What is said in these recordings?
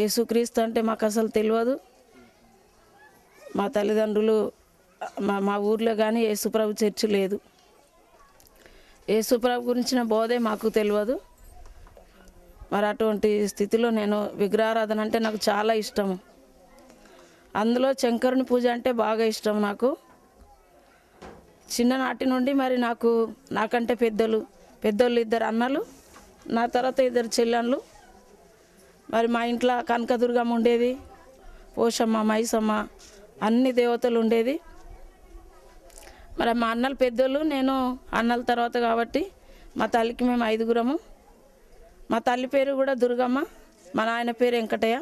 యేసుక్రీస్తు అంటే మాకు అసలు తెలియదు. మా తల్లిదండ్రులు మా ఊర్లో కానీ యేసుప్రభు చర్చి లేదు. యేసుప్రభు గురించిన బోధే మాకు తెలియదు. మరి అటువంటి స్థితిలో నేను విగ్రహారాధన అంటే నాకు చాలా ఇష్టము. అందులో శంకరుని పూజ అంటే బాగా ఇష్టం నాకు. చిన్ననాటి నుండి మరి నాకంటే పెద్దోళ్ళు 2 అన్నలు, నా తర్వాత 2 చెల్లెళ్ళు. మరి మా ఇంట్లో కనకదుర్గమ్మ ఉండేది, పోషమ్మ, మైసమ్మ, అన్ని దేవతలు ఉండేది. మరి మా అన్నలు పెద్దోళ్ళు, నేను అన్నల తర్వాత కాబట్టి మా తల్లికి మేము 5గురము. మా తల్లి పేరు కూడా దుర్గమ్మ, మా నాయన పేరు వెంకటయ్య,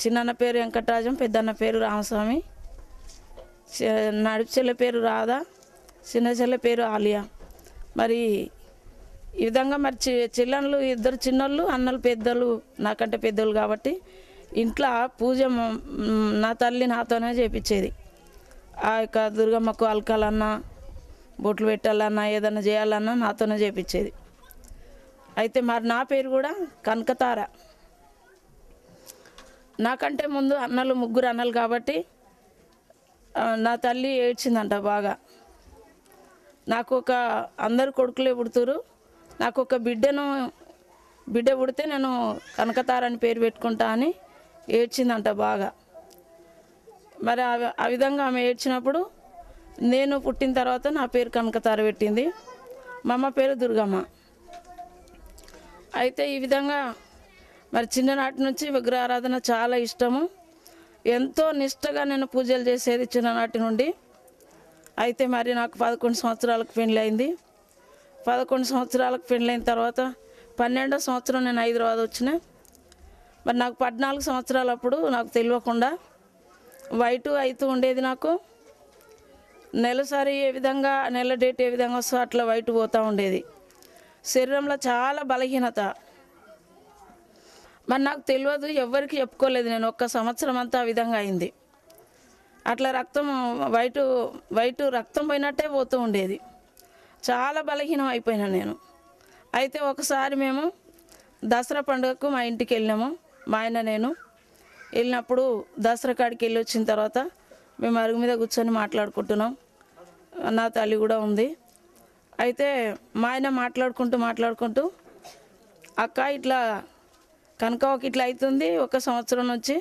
చిన్నన్న పేరు వెంకటరాజం, పెద్దన్న పేరు రామస్వామి, నడుపు చెల్లె పేరు రాధా, చిన్న చెల్లె పేరు ఆలియా. మరి ఈ విధంగా మరి చెల్లెళ్ళు 2 చిన్నోళ్ళు, అన్నలు పెద్దలు, నాకంటే పెద్దోళ్ళు కాబట్టి ఇంట్లో పూజ నా తల్లి నాతోనే చేపించేది. ఆ యొక్క దుర్గమ్మకు అలకాలన్నా, బొట్లు పెట్టాలన్నా, ఏదన్నా చేయాలన్నా నాతోనే చేపించేది. అయితే మరి నా పేరు కూడా కనకతార. నాకంటే ముందు 3 అన్నలు కాబట్టి నా తల్లి ఏడ్చిందంట బాగా. అందరు కొడుకులే పుడుతురు, నాకు ఒక బిడ్డ పుడితే నేను కనకతార అని పేరు పెట్టుకుంటా అని ఏడ్చిందంట బాగా. మరి ఆ విధంగా ఆమె ఏడ్చినప్పుడు నేను పుట్టిన తర్వాత నా పేరు కనకతార పెట్టింది. మా అమ్మ పేరు దుర్గమ్మ. అయితే ఈ విధంగా మరి చిన్ననాటి నుంచి విగ్రహారాధన చాలా ఇష్టము. ఎంతో నిష్టగా నేను పూజలు చేసేది చిన్ననాటి నుండి. అయితే మరి నాకు 11 సంవత్సరాలకు పెళ్ళయింది. 11 సంవత్సరాలకు పెళ్ళైన తర్వాత 12వ సంవత్సరం నేను హైదరాబాద్ వచ్చిన. మరి నాకు 14 సంవత్సరాలప్పుడు నాకు తెలియకుండా వైటు అవుతూ ఉండేది. నాకు నెలసరి ఏ విధంగా, నెల డేట్ ఏ విధంగా వస్తుందో అట్లా వైటు పోతూ ఉండేది. శరీరంలో చాలా బలహీనత. మరి నాకు తెలియదు, ఎవరికి చెప్పుకోలేదు నేను. 1 సంవత్సరం అంతా ఆ విధంగా అయింది. అట్లా వైటు రక్తం పోయినట్టే పోతూ ఉండేది. చాలా బలహీనం అయిపోయినా నేను. అయితే ఒకసారి మేము దసరా పండుగకు మా ఇంటికి వెళ్ళినాము, మా ఆయన నేను. వెళ్ళినప్పుడు దసరా కాడికి వెళ్ళి వచ్చిన తర్వాత మేము అరుగు మీద కూర్చొని మాట్లాడుకుంటున్నాం. నా తల్లి కూడా ఉంది. అయితే మా ఆయన మాట్లాడుకుంటూ అక్క ఇట్లా కనకవకి ఇట్లా అవుతుంది, 1 సంవత్సరం నుంచి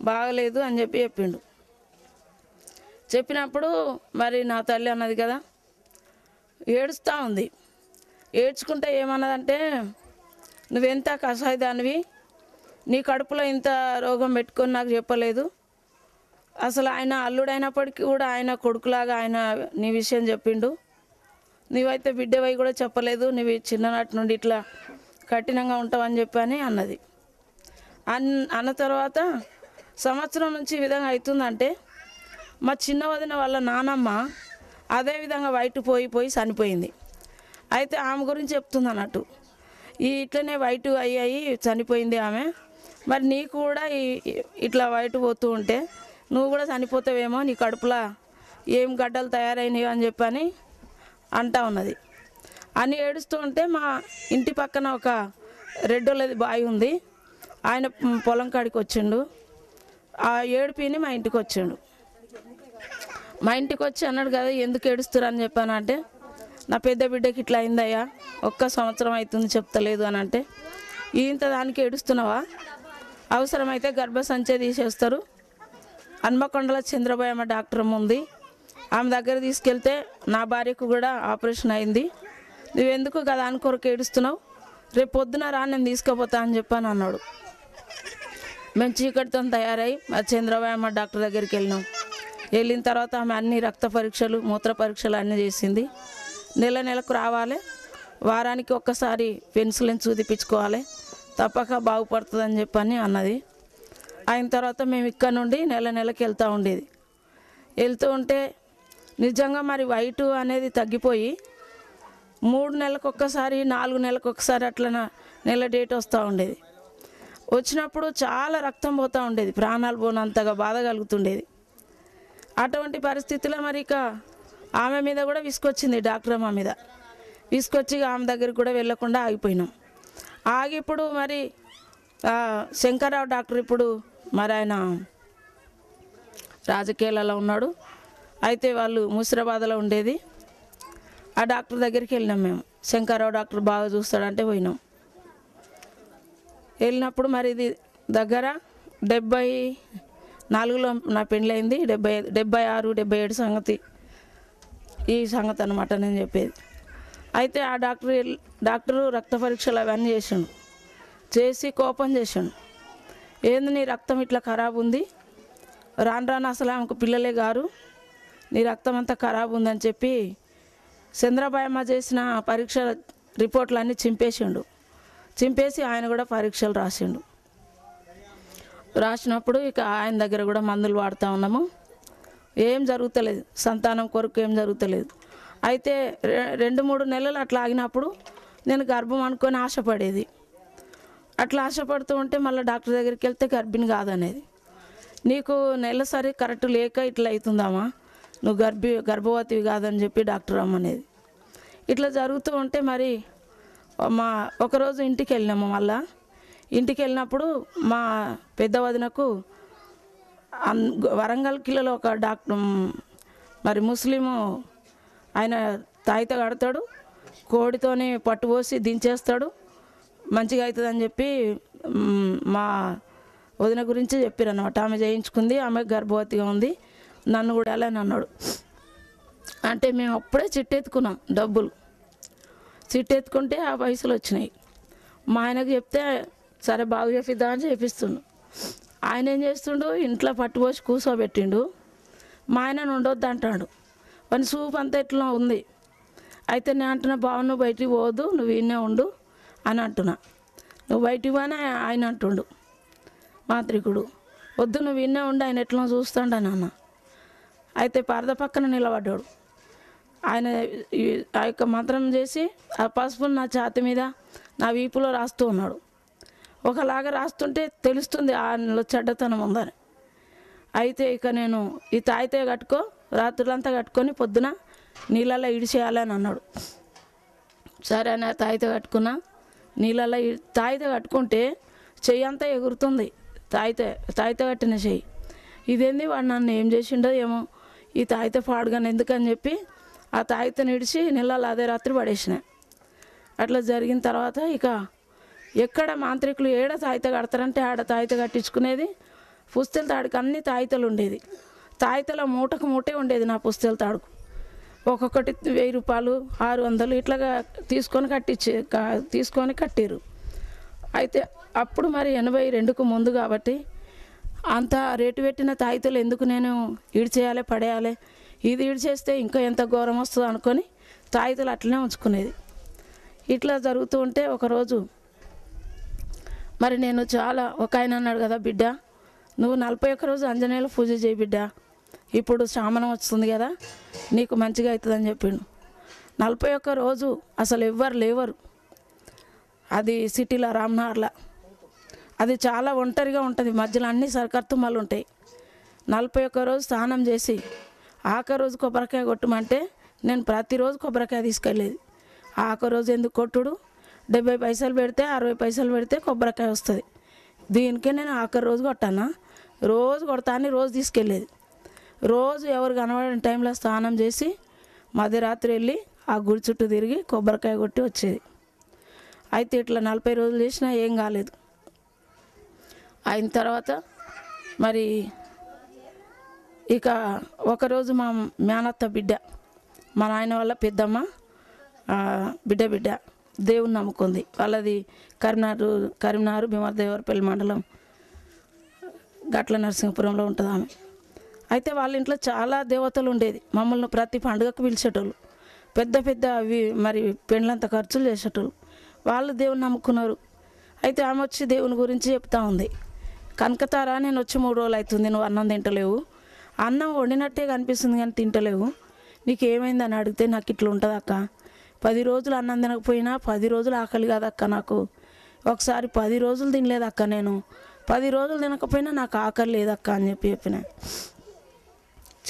బాగలేదు అని చెప్పిండు. చెప్పినప్పుడు మరి నా తల్లి అన్నది కదా, ఏడుస్తూ ఉంది. ఏడ్చుకుంటే ఏమన్నదంటే, నువ్వెంత కషాయదానివి, నీ కడుపులో ఇంత రోగం పెట్టుకొని నాకు చెప్పలేదు. అసలు ఆయన అల్లుడైనప్పటికీ కూడా ఆయన కొడుకులాగా ఆయన నీ విషయం చెప్పిండు. నీవైతే బిడ్డవై కూడా చెప్పలేదు, నువ్వు చిన్ననాటి నుండి ఇట్లా కఠినంగా ఉంటావని చెప్పని అన్నది. అన్న తర్వాత సంవత్సరం నుంచి ఈ విధంగా అవుతుందంటే మా చిన్న వదిన వాళ్ళ నానమ్మ అదేవిధంగా వైట్ పోయి చనిపోయింది. అయితే ఆమె గురించి చెప్తుంది అన్నట్టు, ఇట్లనే వైట్ అయ్యి చనిపోయింది ఆమె. మరి నీకు కూడా ఇట్లా వైట్ పోతూ ఉంటే నువ్వు కూడా చనిపోతావేమో, నీ కడుపులో ఏం గడ్డలు తయారైనవి అని చెప్పని అంటా ఉన్నది. అని ఏడుస్తూ ఉంటే మా ఇంటి పక్కన ఒక రెడ్డోళ్ళది బావి ఉంది, ఆయన పొలం కాడికి వచ్చిండు. ఆ ఏడుపిని మా ఇంటికి వచ్చిండు. మా ఇంటికి వచ్చి అన్నాడు కదా, ఎందుకు ఏడుస్తారు అని చెప్పానంటే, నా పెద్ద బిడ్డకి ఇట్లా అయిందయ్యా, 1 సంవత్సరం అవుతుంది చెప్తలేదు అని అంటే, ఇంత దానికి ఏడుస్తున్నావా, అవసరమైతే గర్భసంచే తీసేస్తారు, హన్మకొండలో చంద్రబాయమ్మ డాక్టర్ ఉంది, ఆమె దగ్గర తీసుకెళ్తే నా భార్యకు కూడా ఆపరేషన్ అయింది, నువ్వెందుకు కదా అని కొరకు ఏడుస్తున్నావు, రేపు పొద్దున రా నేను తీసుకుపోతా అని చెప్పాను అన్నాడు. మేము చీకటితో తయారై చంద్రబాయమ్మ డాక్టర్ దగ్గరికి వెళ్ళిన తర్వాత ఆమె అన్ని రక్త పరీక్షలు, మూత్ర పరీక్షలు అన్నీ చేసింది. నెలకు రావాలి, వారానికి ఒక్కసారి పెన్సిలిన్ చూపించుకోవాలి, తప్పక బాగుపడుతుందని చెప్పని అన్నది. అయిన తర్వాత మేము ఇక్కడ నుండి నెలకి వెళ్తూ ఉంటే నిజంగా మరి వైటు అనేది తగ్గిపోయి 3 నెలలకు ఒక్కసారి, 4 నెలలకు ఒకసారి అట్లా నెల డేట్ వస్తూ ఉండేది. వచ్చినప్పుడు చాలా రక్తం పోతూ ఉండేది, ప్రాణాలు పోనంతగా బాధ కలుగుతుండేది. అటువంటి పరిస్థితిలో మరి ఇక ఆమె మీద కూడా విసుకొచ్చింది, డాక్టర్ అమ్మ మీద విసుకొచ్చి ఆమె దగ్గరికి కూడా వెళ్ళకుండా ఆగిపోయినాం. ఇప్పుడు మరి శంకర్రావు డాక్టర్ ఇప్పుడు మరి ఆయన రాజకీయాలలో ఉన్నాడు. అయితే వాళ్ళు ముసిరాబాద్లో ఉండేది. ఆ డాక్టర్ దగ్గరికి వెళ్ళినాం మేము. శంకర్రావు డాక్టర్ బాగా చూస్తాడంటే పోయినాం. వెళ్ళినప్పుడు మరి ఇది దగ్గర 74లో నా పెళ్ళయింది. 76, 77 సంగతి, ఈ సంగతి అనమాట నేను చెప్పేది. అయితే ఆ డాక్టరు రక్త పరీక్షలు అవన్నీ చేసి కోపం చేశాడు. ఏంది నీ రక్తం ఇట్లా ఖరాబ్ ఉంది, రాను రాను అసలు ఆమెకు పిల్లలే గారు, నీ రక్తం అంతా ఖరాబ్ ఉందని చెప్పి చంద్రబాయమ్మ చేసిన పరీక్ష రిపోర్ట్లు అన్నీ చింపేసి ఆయన కూడా పరీక్షలు రాసినప్పుడు ఇక ఆయన దగ్గర కూడా మందులు వాడుతూ ఉన్నాము. ఏం జరుగుతలేదు, సంతానం కొరకు ఏం జరుగుతలేదు. అయితే 2-3 నెలలు అట్లా ఆగినప్పుడు నేను గర్భం అనుకొని ఆశపడేది. అట్లా ఆశపడుతూ ఉంటే మళ్ళీ డాక్టర్ దగ్గరికి వెళ్తే గర్భిణి కాదనేది. నీకు నెలసరి కరెక్ట్ లేక ఇట్లా అవుతుందమ్మా, నువ్వు గర్భవతివి కాదని చెప్పి డాక్టర్ అమ్మనేది. ఇట్లా జరుగుతూ ఉంటే మరి ఒకరోజు ఇంటికి వెళ్ళినాము. మళ్ళా ఇంటికి వెళ్ళినప్పుడు మా పెద్ద వదినకు వరంగల్ కిల్లలో ఒక డాక్టర్ మరి ముస్లిము ఆయన తాయిత కడతాడు, కోడితోని పట్టు పోసి దించేస్తాడు, మంచిగా అవుతుందని చెప్పి మా వదిన గురించి చెప్పారు అన్నమాట. ఆమె చేయించుకుంది, ఆమె గర్భవతిగా ఉంది, నన్ను కూడా వెళ్ళని అన్నాడు. అంటే మేము అప్పుడే చిట్టెత్తుకున్నాం, డబ్బులు చిట్టెత్తుకుంటే ఆ పైసలు వచ్చినాయి. మా ఆయనకు చెప్తే సరే బాగు చేపిద్దాం అని చేపిస్తుండు. ఆయన ఏం చేస్తుండు, ఇంట్లో పట్టుపోసి కూర్చోబెట్టిండు. మా ఆయన ఉండొద్దు అంటాడు. వాని సూప్ అంతా ఇట్లా ఉంది. అయితే నేను అంటున్నా, బావ నువ్వు బయటికి పోవద్దు, నువ్వు ఈయనే ఉండు అని అంటున్నా. నువ్వు బయటికి పోని ఆయన అంటుండు మాంత్రికుడు, వద్దు నువ్వు ఈయనే ఉండు, ఆయన ఎట్లా చూస్తాడు అని అన్న. అయితే పరద పక్కన నిలబడ్డాడు. ఆయన ఆ యొక్క మంత్రం చేసి ఆ పసుపును నా ఛాతి మీద నా వీపులో రాస్తూ ఉన్నాడు. ఒకలాగా రాస్తుంటే తెలుస్తుంది ఆయనలో చెడ్డతనం ఉందని. అయితే ఇక నేను ఈ తాయితే కట్టుకో, రాత్రులంతా కట్టుకొని పొద్దున నీళ్ళల్లో ఇడిచేయాలని అన్నాడు. సరే అని తాయితే కట్టుకున్నా. నీళ్ళల్లో తాయితే కట్టుకుంటే చెయ్యి అంతా ఎగురుతుంది, తాయితే కట్టిన చెయ్యి. ఇదేంది వాడు నన్ను ఏం చేసిండో ఏమో, ఈ తాయితే పాడుగాను ఎందుకని చెప్పి ఆ తాయితను ఇడిచి నీళ్ళల్లో అదే రాత్రి పడేసిన. అట్లా జరిగిన తర్వాత ఇక ఎక్కడ మాంత్రికులు ఏడ తాయిత కడతారంటే ఆడ తాయిత కట్టించుకునేది. పుస్తెల తాడుకు అన్ని తాయితలు ఉండేది. తాయితల మూటకు మూటే ఉండేది నా పుస్తెల తాడుకు. ఒక్కొక్కటి 1000 రూపాయలు, 600 ఇట్లాగా తీసుకొని కట్టారు. అయితే అప్పుడు మరి 82కు ముందు కాబట్టి అంత రేటు పెట్టిన తాయితలు ఎందుకు నేను ఇడిచేయాలి, పడేయాలి, ఇది ఇడిచేస్తే ఇంకా ఎంత ఘోరం వస్తుందో అనుకొని తాయితలు అట్లనే ఉంచుకునేది. ఇట్లా జరుగుతూ ఉంటే ఒకరోజు మరి నేను ఒక ఆయన అన్నాడు కదా, బిడ్డ నువ్వు 41 రోజు ఆంజనేయుల పూజ చేయి బిడ్డ, ఇప్పుడు శ్రావణం వస్తుంది కదా నీకు మంచిగా అవుతుందని చెప్పిండు. 41 రోజు అసలు ఎవ్వరు లేవరు. అది సిటీలో రామ్నగర్లో అది చాలా ఒంటరిగా ఉంటుంది, మధ్యలో అన్ని సరికర్తుమ్మలు ఉంటాయి. 41 రోజు స్నానం చేసి ఆఖరి రోజు కొబ్బరికాయ కొట్టమంటే నేను ప్రతిరోజు కొబ్బరికాయ తీసుకెళ్ళేది. ఆఖరి రోజు ఎందుకు కొట్టుడు, 70 పైసలు పెడితే 60 పైసలు పెడితే కొబ్బరికాయ వస్తుంది. దీనికే నేను ఆఖరి రోజు కొట్టానా, రోజు కొడతాను, రోజు తీసుకెళ్ళేది. రోజు ఎవరు కనబడిన టైంలో స్నానం చేసి మధ్యరాత్రి వెళ్ళి ఆ గుడి చుట్టూ తిరిగి కొబ్బరికాయ కొట్టి వచ్చేది. అయితే ఇట్లా 40 రోజులు చేసినా ఏం కాలేదు. అయిన తర్వాత మరి ఇక ఒకరోజు మా మేనత్త బిడ్డ, మా నాయన వాళ్ళ పెద్దమ్మ బిడ్డ దేవుని నమ్ముకుంది. వాళ్ళది కరీంనగర్ భీమదేవరపల్లి మండలం గట్ల నరసింహపురంలో ఉంటుంది ఆమె. అయితే వాళ్ళ ఇంట్లో చాలా దేవతలు ఉండేది. మమ్మల్ని ప్రతి పండుగకు పిలిచేటోళ్ళు, పెద్ద మరి పెండ్లంత ఖర్చులు చేసేటోళ్ళు. వాళ్ళు దేవుని నమ్ముకున్నారు. అయితే ఆమె వచ్చి దేవుని గురించి చెప్తా ఉంది. కనకతారా నేను వచ్చి 3 రోజులు అవుతుంది, నువ్వు అన్నం తింటలేవు, అన్నం వండినట్టే కనిపిస్తుంది కానీ తింటలేవు, నీకు ఏమైందని అడిగితే నాకు ఇట్లా ఉంటుంది అక్క, 10 రోజులు అన్నం తినకపోయినా 10 రోజులు ఆకలి కాదక్క నాకు, ఒకసారి 10 రోజులు తినలేదక్క, నేను 10 రోజులు తినకపోయినా నాకు ఆకలి లేదక్క అని చెప్పిన.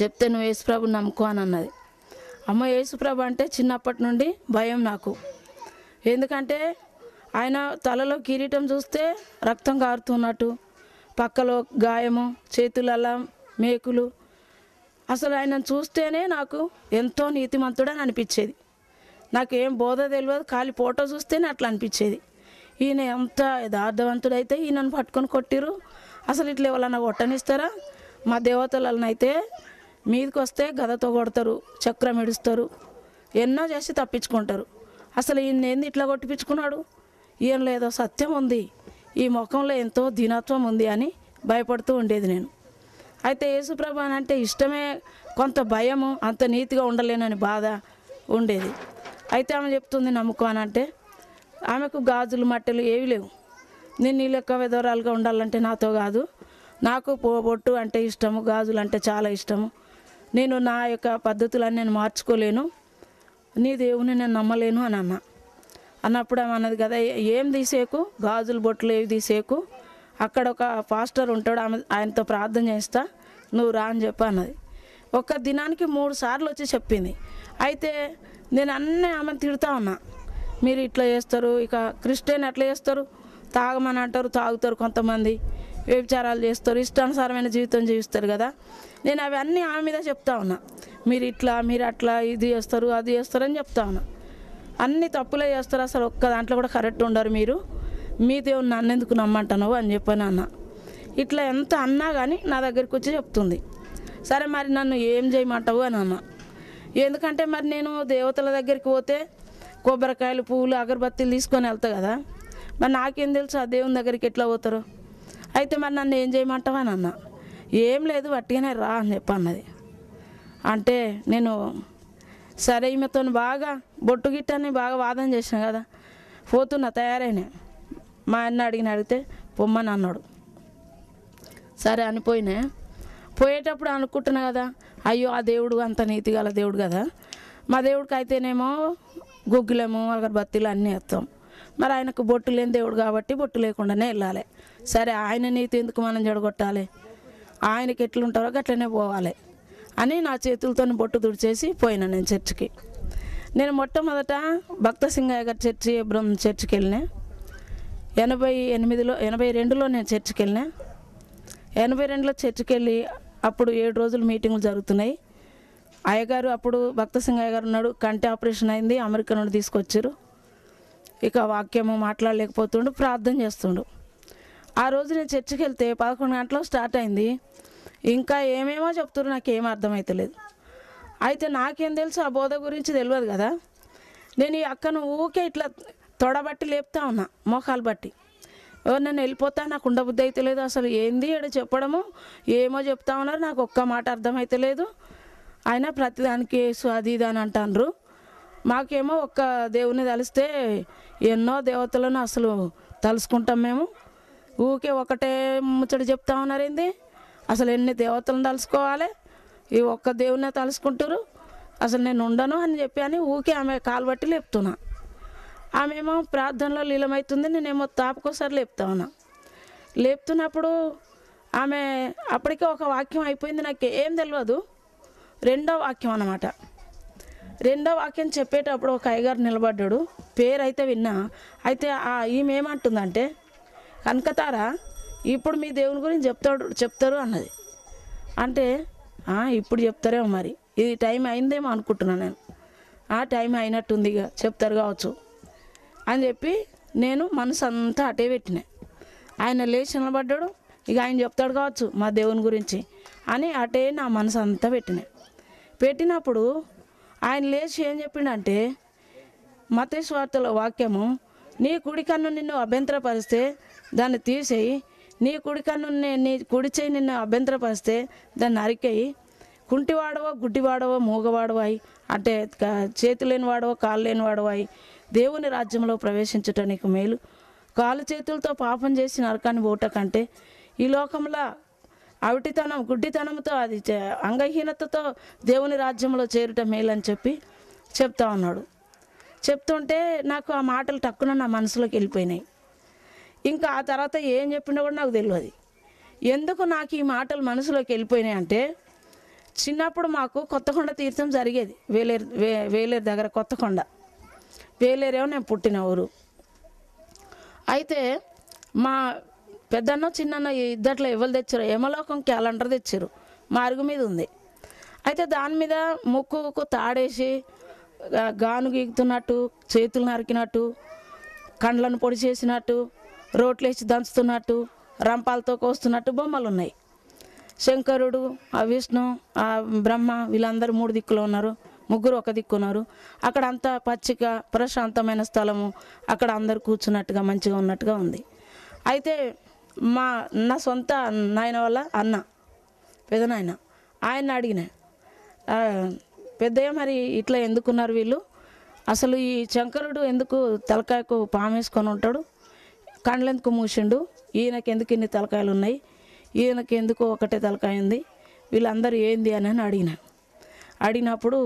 చెప్తే నువ్వు యేసుప్రభుని నమ్ముకో అని అన్నది. అమ్మ యేసుప్రభు అంటే చిన్నప్పటి నుండి భయం నాకు. ఎందుకంటే ఆయన తలలో కిరీటం చూస్తే రక్తం కారుతున్నట్టు, పక్కలో గాయము, చేతులలో మేకులు. అసలు ఆయనను చూస్తేనే నాకు ఎంతో నీతిమంతుడని అనిపించేది. నాకు ఏం బోధ తెలియదు, ఖాళీ ఫోటో చూస్తేనే అట్లా అనిపించేది. ఈయన ఎంత యథార్థవంతుడైతే ఈయనను పట్టుకొని కొట్టిరు. అసలు ఇట్లా ఎవరన్నా కొట్టనిస్తారా? మా దేవతలనైతే మీదకి వస్తే గదతో కొడతారు, చక్రం ఇడుస్తారు, ఎన్నో చేసి తప్పించుకుంటారు. అసలు ఈయన ఏంది ఇట్లా కొట్టిపించుకున్నాడు? ఈయనలో ఏదో సత్యం ఉంది, ఈ ముఖంలో ఎంతో దీనత్వం ఉంది అని భయపడుతూ ఉండేది నేను. అయితే యేసుప్రభు అని అంటే ఇష్టమే, కొంత భయము, అంత నీతిగా ఉండలేనని బాధ ఉండేది. అయితే ఆమె చెప్తుంది నమ్ముకో అని అంటే, ఆమెకు గాజులు మట్టెలు ఏవి లేవు. నేను నీ లెక్క విధవరాలుగా ఉండాలంటే నాతో కాదు, నాకు బొట్టు అంటే ఇష్టము, గాజులు అంటే చాలా ఇష్టము, నేను నా యొక్క పద్ధతులన్నీ నేను మార్చుకోలేను, నీ దేవుని నేను నమ్మలేను అని అన్నప్పుడు ఆమె అన్నది కదా, ఏం తీసేకు, గాజులు బొట్లు ఏవి తీసేకు, అక్కడ ఒక పాస్టర్ ఉంటాడు, ఆయనతో ప్రార్థన చేస్తా, నువ్వు రా అని చెప్పి అన్నది. ఒక దినానికి 3 సార్లు వచ్చి చెప్పింది. అయితే నేను అన్నీ ఆమెను తిడుతూ ఉన్నా, మీరు ఇట్లా చేస్తారు, ఇక క్రిస్టియన్ ఎట్లా చేస్తారు, తాగమని అంటారు, తాగుతారు, కొంతమంది వ్యభిచారాలు చేస్తారు, ఇష్టానుసారమైన జీవితం జీవిస్తారు కదా. నేను అవన్నీ ఆమె మీద చెప్తా ఉన్నా, మీరు ఇట్లా, మీరు అట్లా, ఇది చేస్తారు, అది చేస్తారని చెప్తా ఉన్నా. అన్ని తప్పులే చేస్తారు, అసలు ఒక్క దాంట్లో కూడా కరెక్ట్ ఉండరు, మీరు మీ దేవుని నన్ను ఎందుకు నమ్మంటున్నావు అని చెప్పాను అన్న. ఇట్లా ఎంత అన్నా కానీ నా దగ్గరికి వచ్చి చెప్తుంది. సరే మరి నన్ను ఏం చేయమంటావు అని అన్నా. ఎందుకంటే మరి నేను దేవతల దగ్గరికి పోతే కొబ్బరికాయలు, పువ్వులు, అగరబత్తీలు తీసుకొని వెళ్తా కదా, మరి నాకేం తెలుసు ఆ దేవుని దగ్గరికి ఎట్లా పోతారో. అయితే మరి నన్ను ఏం చేయమంటావు అని అన్నా. ఏం లేదు, వట్టిగానే రా అని చెప్పి అన్నది. అంటే నేను సరే ఈమెతో బాగా బొట్టు గిట్టని బాగా వాదన చేసిన కదా, పోతున్నా తయారైనా. మా అన్న అడిగితే పొమ్మని అన్నాడు. సరే అనిపోయినా. పోయేటప్పుడు అనుకుంటున్నా కదా, అయ్యో ఆ దేవుడు అంత నీతి గల దేవుడు కదా, మా దేవుడికి అయితేనేమో గుగ్గిలము, అగరబత్తీలు అన్నీ వేస్తాం, మరి ఆయనకు బొట్టు లేని దేవుడు కాబట్టి బొట్టు లేకుండానే వెళ్ళాలి. సరే ఆయన నీతి ఎందుకు మనం జడగొట్టాలి, ఆయనకి ఎట్లుంటారో గట్లనే పోవాలి అని నా చేతులతో బొట్టు తుడిచేసి పోయినా నేను చర్చికి. నేను మొట్టమొదట భక్త సింగయ్య గారి చర్చి, ఎబ్రహం చర్చికి వెళ్ళినా. 82లో నేను చర్చికి వెళ్ళినా. 82లో చర్చికి వెళ్ళి అప్పుడు 7 రోజులు మీటింగులు జరుగుతున్నాయి. అయ్యగారు అప్పుడు భక్త సింగయ్య గారు ఉన్నాడు, కంటి ఆపరేషన్ అయింది, అమెరికా నుండి తీసుకొచ్చారు. ఇక వాక్యము మాట్లాడలేకపోతుండు, ప్రార్థన చేస్తుండు. ఆ రోజు నేను చర్చికి వెళ్తే 11 గంటలకు స్టార్ట్ అయింది. ఇంకా ఏమేమో చెప్తున్నారు, నాకేం అర్థమవుతలేదు. అయితే నాకేం తెలుసు, ఆ బోధ గురించి తెలియదు కదా. నేను ఈ అక్కను ఊకే ఇట్లా తొడబట్టి లేపుతా ఉన్నా, మోకాలు బట్టి. నన్ను వెళ్ళిపోతా, నాకు ఉండబుద్ధి అయితే లేదు. అసలు ఏంది ఇక్కడ చెప్పడము, ఏమో చెప్తా ఉన్నారు, నాకు ఒక్క మాట అర్థమైతే లేదు. అయినా ప్రతిదానికి యేసు అది ఇది అని అంటారు. మాకేమో ఒక్క దేవుని తలిస్తే ఎన్నో దేవతలను అసలు తలుసుకుంటాం మేము. ఊకే ఒకటే ముచ్చట చెప్తా ఉన్నారు ఏంది, అసలు ఎన్ని దేవతలను తలుసుకోవాలి, ఈ ఒక్క దేవునే తలుసుకుంటారు, అసలు నేను ఉండను అని చెప్పి అని ఊకే ఆమె కాలు బట్టి లేపుతున్నా. ఆమెమో ప్రార్థనలో లీలమవుతుంది, నేనేమో తాపకోసారి లేపుతా ఉన్నా. లేపుతున్నప్పుడు ఆమె అప్పటికే ఒక వాక్యం అయిపోయింది, నాకు ఏం తెలియదు. 2వ వాక్యం అన్నమాట. 2వ వాక్యం చెప్పేటప్పుడు ఒక అయ్యగారు నిలబడ్డాడు, పేరు అయితే విన్నా. అయితే ఈమె ఏమంటుందంటే, కనకతారా ఇప్పుడు మీ దేవుని గురించి చెప్తారు అన్నది. అంటే ఇప్పుడు చెప్తారేమో, మరి ఇది టైం అయిందేమో అనుకుంటున్నాను నేను. టైం అయినట్టుంది, ఇక చెప్తారు కావచ్చు అని చెప్పి నేను మనసు అంతా అటే పెట్టినా. ఆయన లేచి నిలబడ్డాడు, ఇక ఆయన చెప్తాడు కావచ్చు మా దేవుని గురించి అని అటే నా మనసు అంతా పెట్టినప్పుడు ఆయన లేచి ఏం చెప్పిండంటే, మత్తయి సువార్తలో వాక్యము, నీ కుడి కన్ను నిన్ను అభ్యంతరపరిస్తే దాన్ని తీసేయి, నీ కుడి కన్ను నీ కుడి చేయి నిన్ను అభ్యంతరపరిస్తే దాన్ని నరికేయి, కుంటివాడవో, గుడ్డివాడవో, మూగవాడవాయి, అంటే చేతి లేనివాడవో, కాళ్ళు లేనివాడవాయి దేవుని రాజ్యంలో ప్రవేశించుట నీకు మేలు. కాలు చేతులతో పాపం చేసి నరకాన్ని పోట కంటే ఈ లోకంలో అవిటితనం, గుడ్డితనంతో, అది అంగహీనతతో దేవుని రాజ్యంలో చేరుట మేలు అని చెప్పి చెప్తా ఉన్నాడు. చెప్తుంటే నాకు ఆ మాటలు టక్కున నా మనసులోకి వెళ్ళిపోయినాయి. ఇంకా ఆ తర్వాత ఏం చెప్పిండో కూడా నాకు తెలియదు. ఎందుకు నాకు ఈ మాటలు మనసులోకి వెళ్ళిపోయినాయి అంటే, చిన్నప్పుడు మాకు కొత్తకొండ తీర్థం జరిగేది, వేలేరు దగ్గర కొత్తకొండ. వేలేరేమో నేను పుట్టిన ఊరు. అయితే మా పెద్దన్న చిన్నన్న ఇద్దట్లో ఎవరు తెచ్చారు, యమలోకం క్యాలెండర్ తెచ్చారు, మా అరుగు మీద ఉంది. అయితే దాని మీద ముక్కుకు తాడేసి గాను గీకుతున్నట్టు, చేతులు నరికినట్టు, కండ్లను పొడి చేసినట్టు, రోట్లేసి దంచుతున్నట్టు, రంపాలతో కోస్తున్నట్టు బొమ్మలు ఉన్నాయి. శంకరుడు, ఆ విష్ణు, ఆ బ్రహ్మ వీళ్ళందరూ 3 దిక్కులు ఉన్నారు, ముగ్గురు ఒక దిక్కు ఉన్నారు. అక్కడ అంతా పచ్చిక ప్రశాంతమైన స్థలము, అక్కడ అందరు కూర్చున్నట్టుగా మంచిగా ఉన్నట్టుగా ఉంది. అయితే నా సొంత నాయన వల్ల అన్న, పెదనాయన, ఆయన అడిగిన, పెద్దయ్య మరి ఇట్లా ఎందుకున్నారు వీళ్ళు, అసలు ఈ శంకరుడు ఎందుకు తలకాయకు పామేసుకొని ఉంటాడు, కండ్లు ఎందుకు మూసిండు, ఈయనకి ఎందుకు ఇన్ని తలకాయలు ఉన్నాయి, ఈయనకి ఎందుకు ఒకటే తలకాయ ఉంది, వీళ్ళందరూ ఏంది అని అడిగినప్పుడు